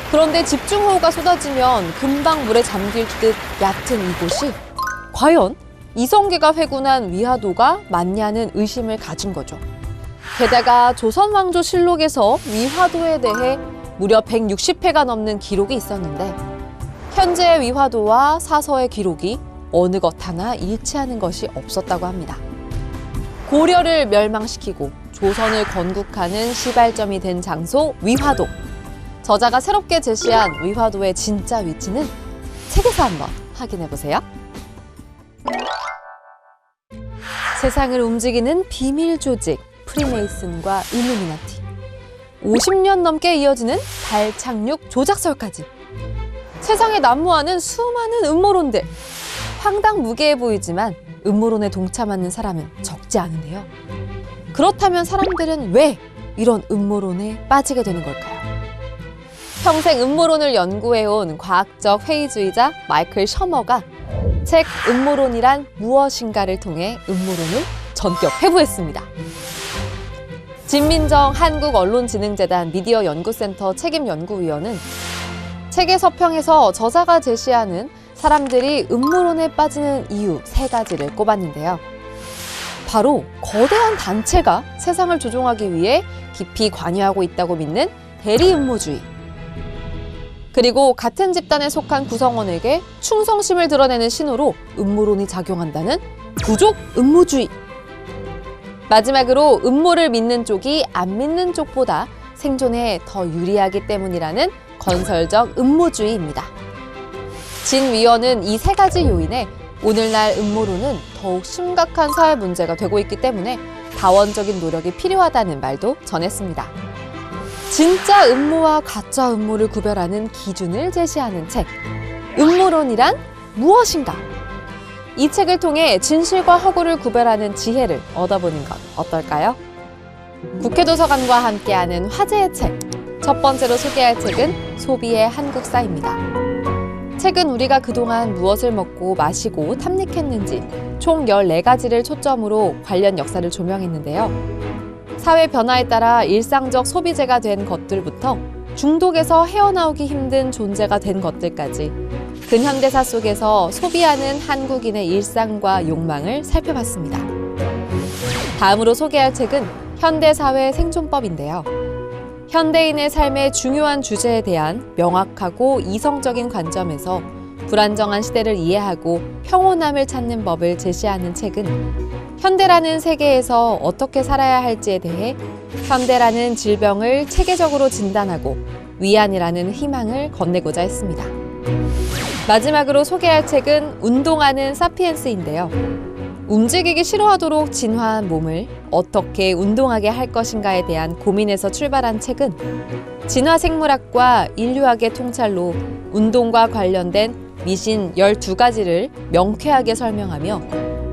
[SPEAKER 5] 그런데 집중호우가 쏟아지면 금방 물에 잠길 듯 얕은 이곳이 과연 이성계가 회군한 위화도가 맞냐는 의심을 가진 거죠. 게다가 조선왕조실록에서 위화도에 대해 무려 160회가 넘는 기록이 있었는데 현재의 위화도와 사서의 기록이 어느 것 하나 일치하는 것이 없었다고 합니다. 고려를 멸망시키고 조선을 건국하는 시발점이 된 장소 위화도. 저자가 새롭게 제시한 위화도의 진짜 위치는 책에서 한번 확인해 보세요. 세상을 움직이는 비밀 조직 프리메이슨과 일루미나티. 50년 넘게 이어지는 달 착륙 조작설까지. 세상에 난무하는 수많은 음모론들. 황당무계해 보이지만 음모론에 동참하는 사람은 적지 않은데요. 그렇다면 사람들은 왜 이런 음모론에 빠지게 되는 걸까요? 평생 음모론을 연구해온 과학적 회의주의자 마이클 셔머가 책 음모론이란 무엇인가를 통해 음모론을 전격 회부했습니다. 진민정 한국언론진흥재단 미디어연구센터 책임연구위원은 책의 서평에서 저자가 제시하는 사람들이 음모론에 빠지는 이유 3가지를 꼽았는데요. 바로 거대한 단체가 세상을 조종하기 위해 깊이 관여하고 있다고 믿는 대리음모주의, 그리고 같은 집단에 속한 구성원에게 충성심을 드러내는 신호로 음모론이 작용한다는 부족 음모주의. 마지막으로 음모를 믿는 쪽이 안 믿는 쪽보다 생존에 더 유리하기 때문이라는 건설적 음모주의입니다. 진 위원은 이 세 가지 요인에 오늘날 음모론은 더욱 심각한 사회 문제가 되고 있기 때문에 다원적인 노력이 필요하다는 말도 전했습니다. 진짜 음모와 가짜 음모를 구별하는 기준을 제시하는 책, 음모론이란 무엇인가? 이 책을 통해 진실과 허구를 구별하는 지혜를 얻어보는 것 어떨까요? 국회도서관과 함께하는 화제의 책, 첫 번째로 소개할 책은 소비의 한국사입니다. 책은 우리가 그동안 무엇을 먹고 마시고 탐닉했는지 총 14가지를 초점으로 관련 역사를 조명했는데요. 사회 변화에 따라 일상적 소비재가 된 것들부터 중독에서 헤어나오기 힘든 존재가 된 것들까지 근현대사 속에서 소비하는 한국인의 일상과 욕망을 살펴봤습니다. 다음으로 소개할 책은 현대사회 생존법인데요. 현대인의 삶의 중요한 주제에 대한 명확하고 이성적인 관점에서 불안정한 시대를 이해하고 평온함을 찾는 법을 제시하는 책은 현대라는 세계에서 어떻게 살아야 할지에 대해 현대라는 질병을 체계적으로 진단하고 위안이라는 희망을 건네고자 했습니다. 마지막으로 소개할 책은 운동하는 사피엔스인데요. 움직이기 싫어하도록 진화한 몸을 어떻게 운동하게 할 것인가에 대한 고민에서 출발한 책은 진화생물학과 인류학의 통찰로 운동과 관련된 미신 12가지를 명쾌하게 설명하며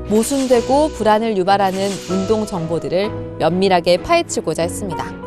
[SPEAKER 5] 모순되고 불안을 유발하는 운동 정보들을 면밀하게 파헤치고자 했습니다.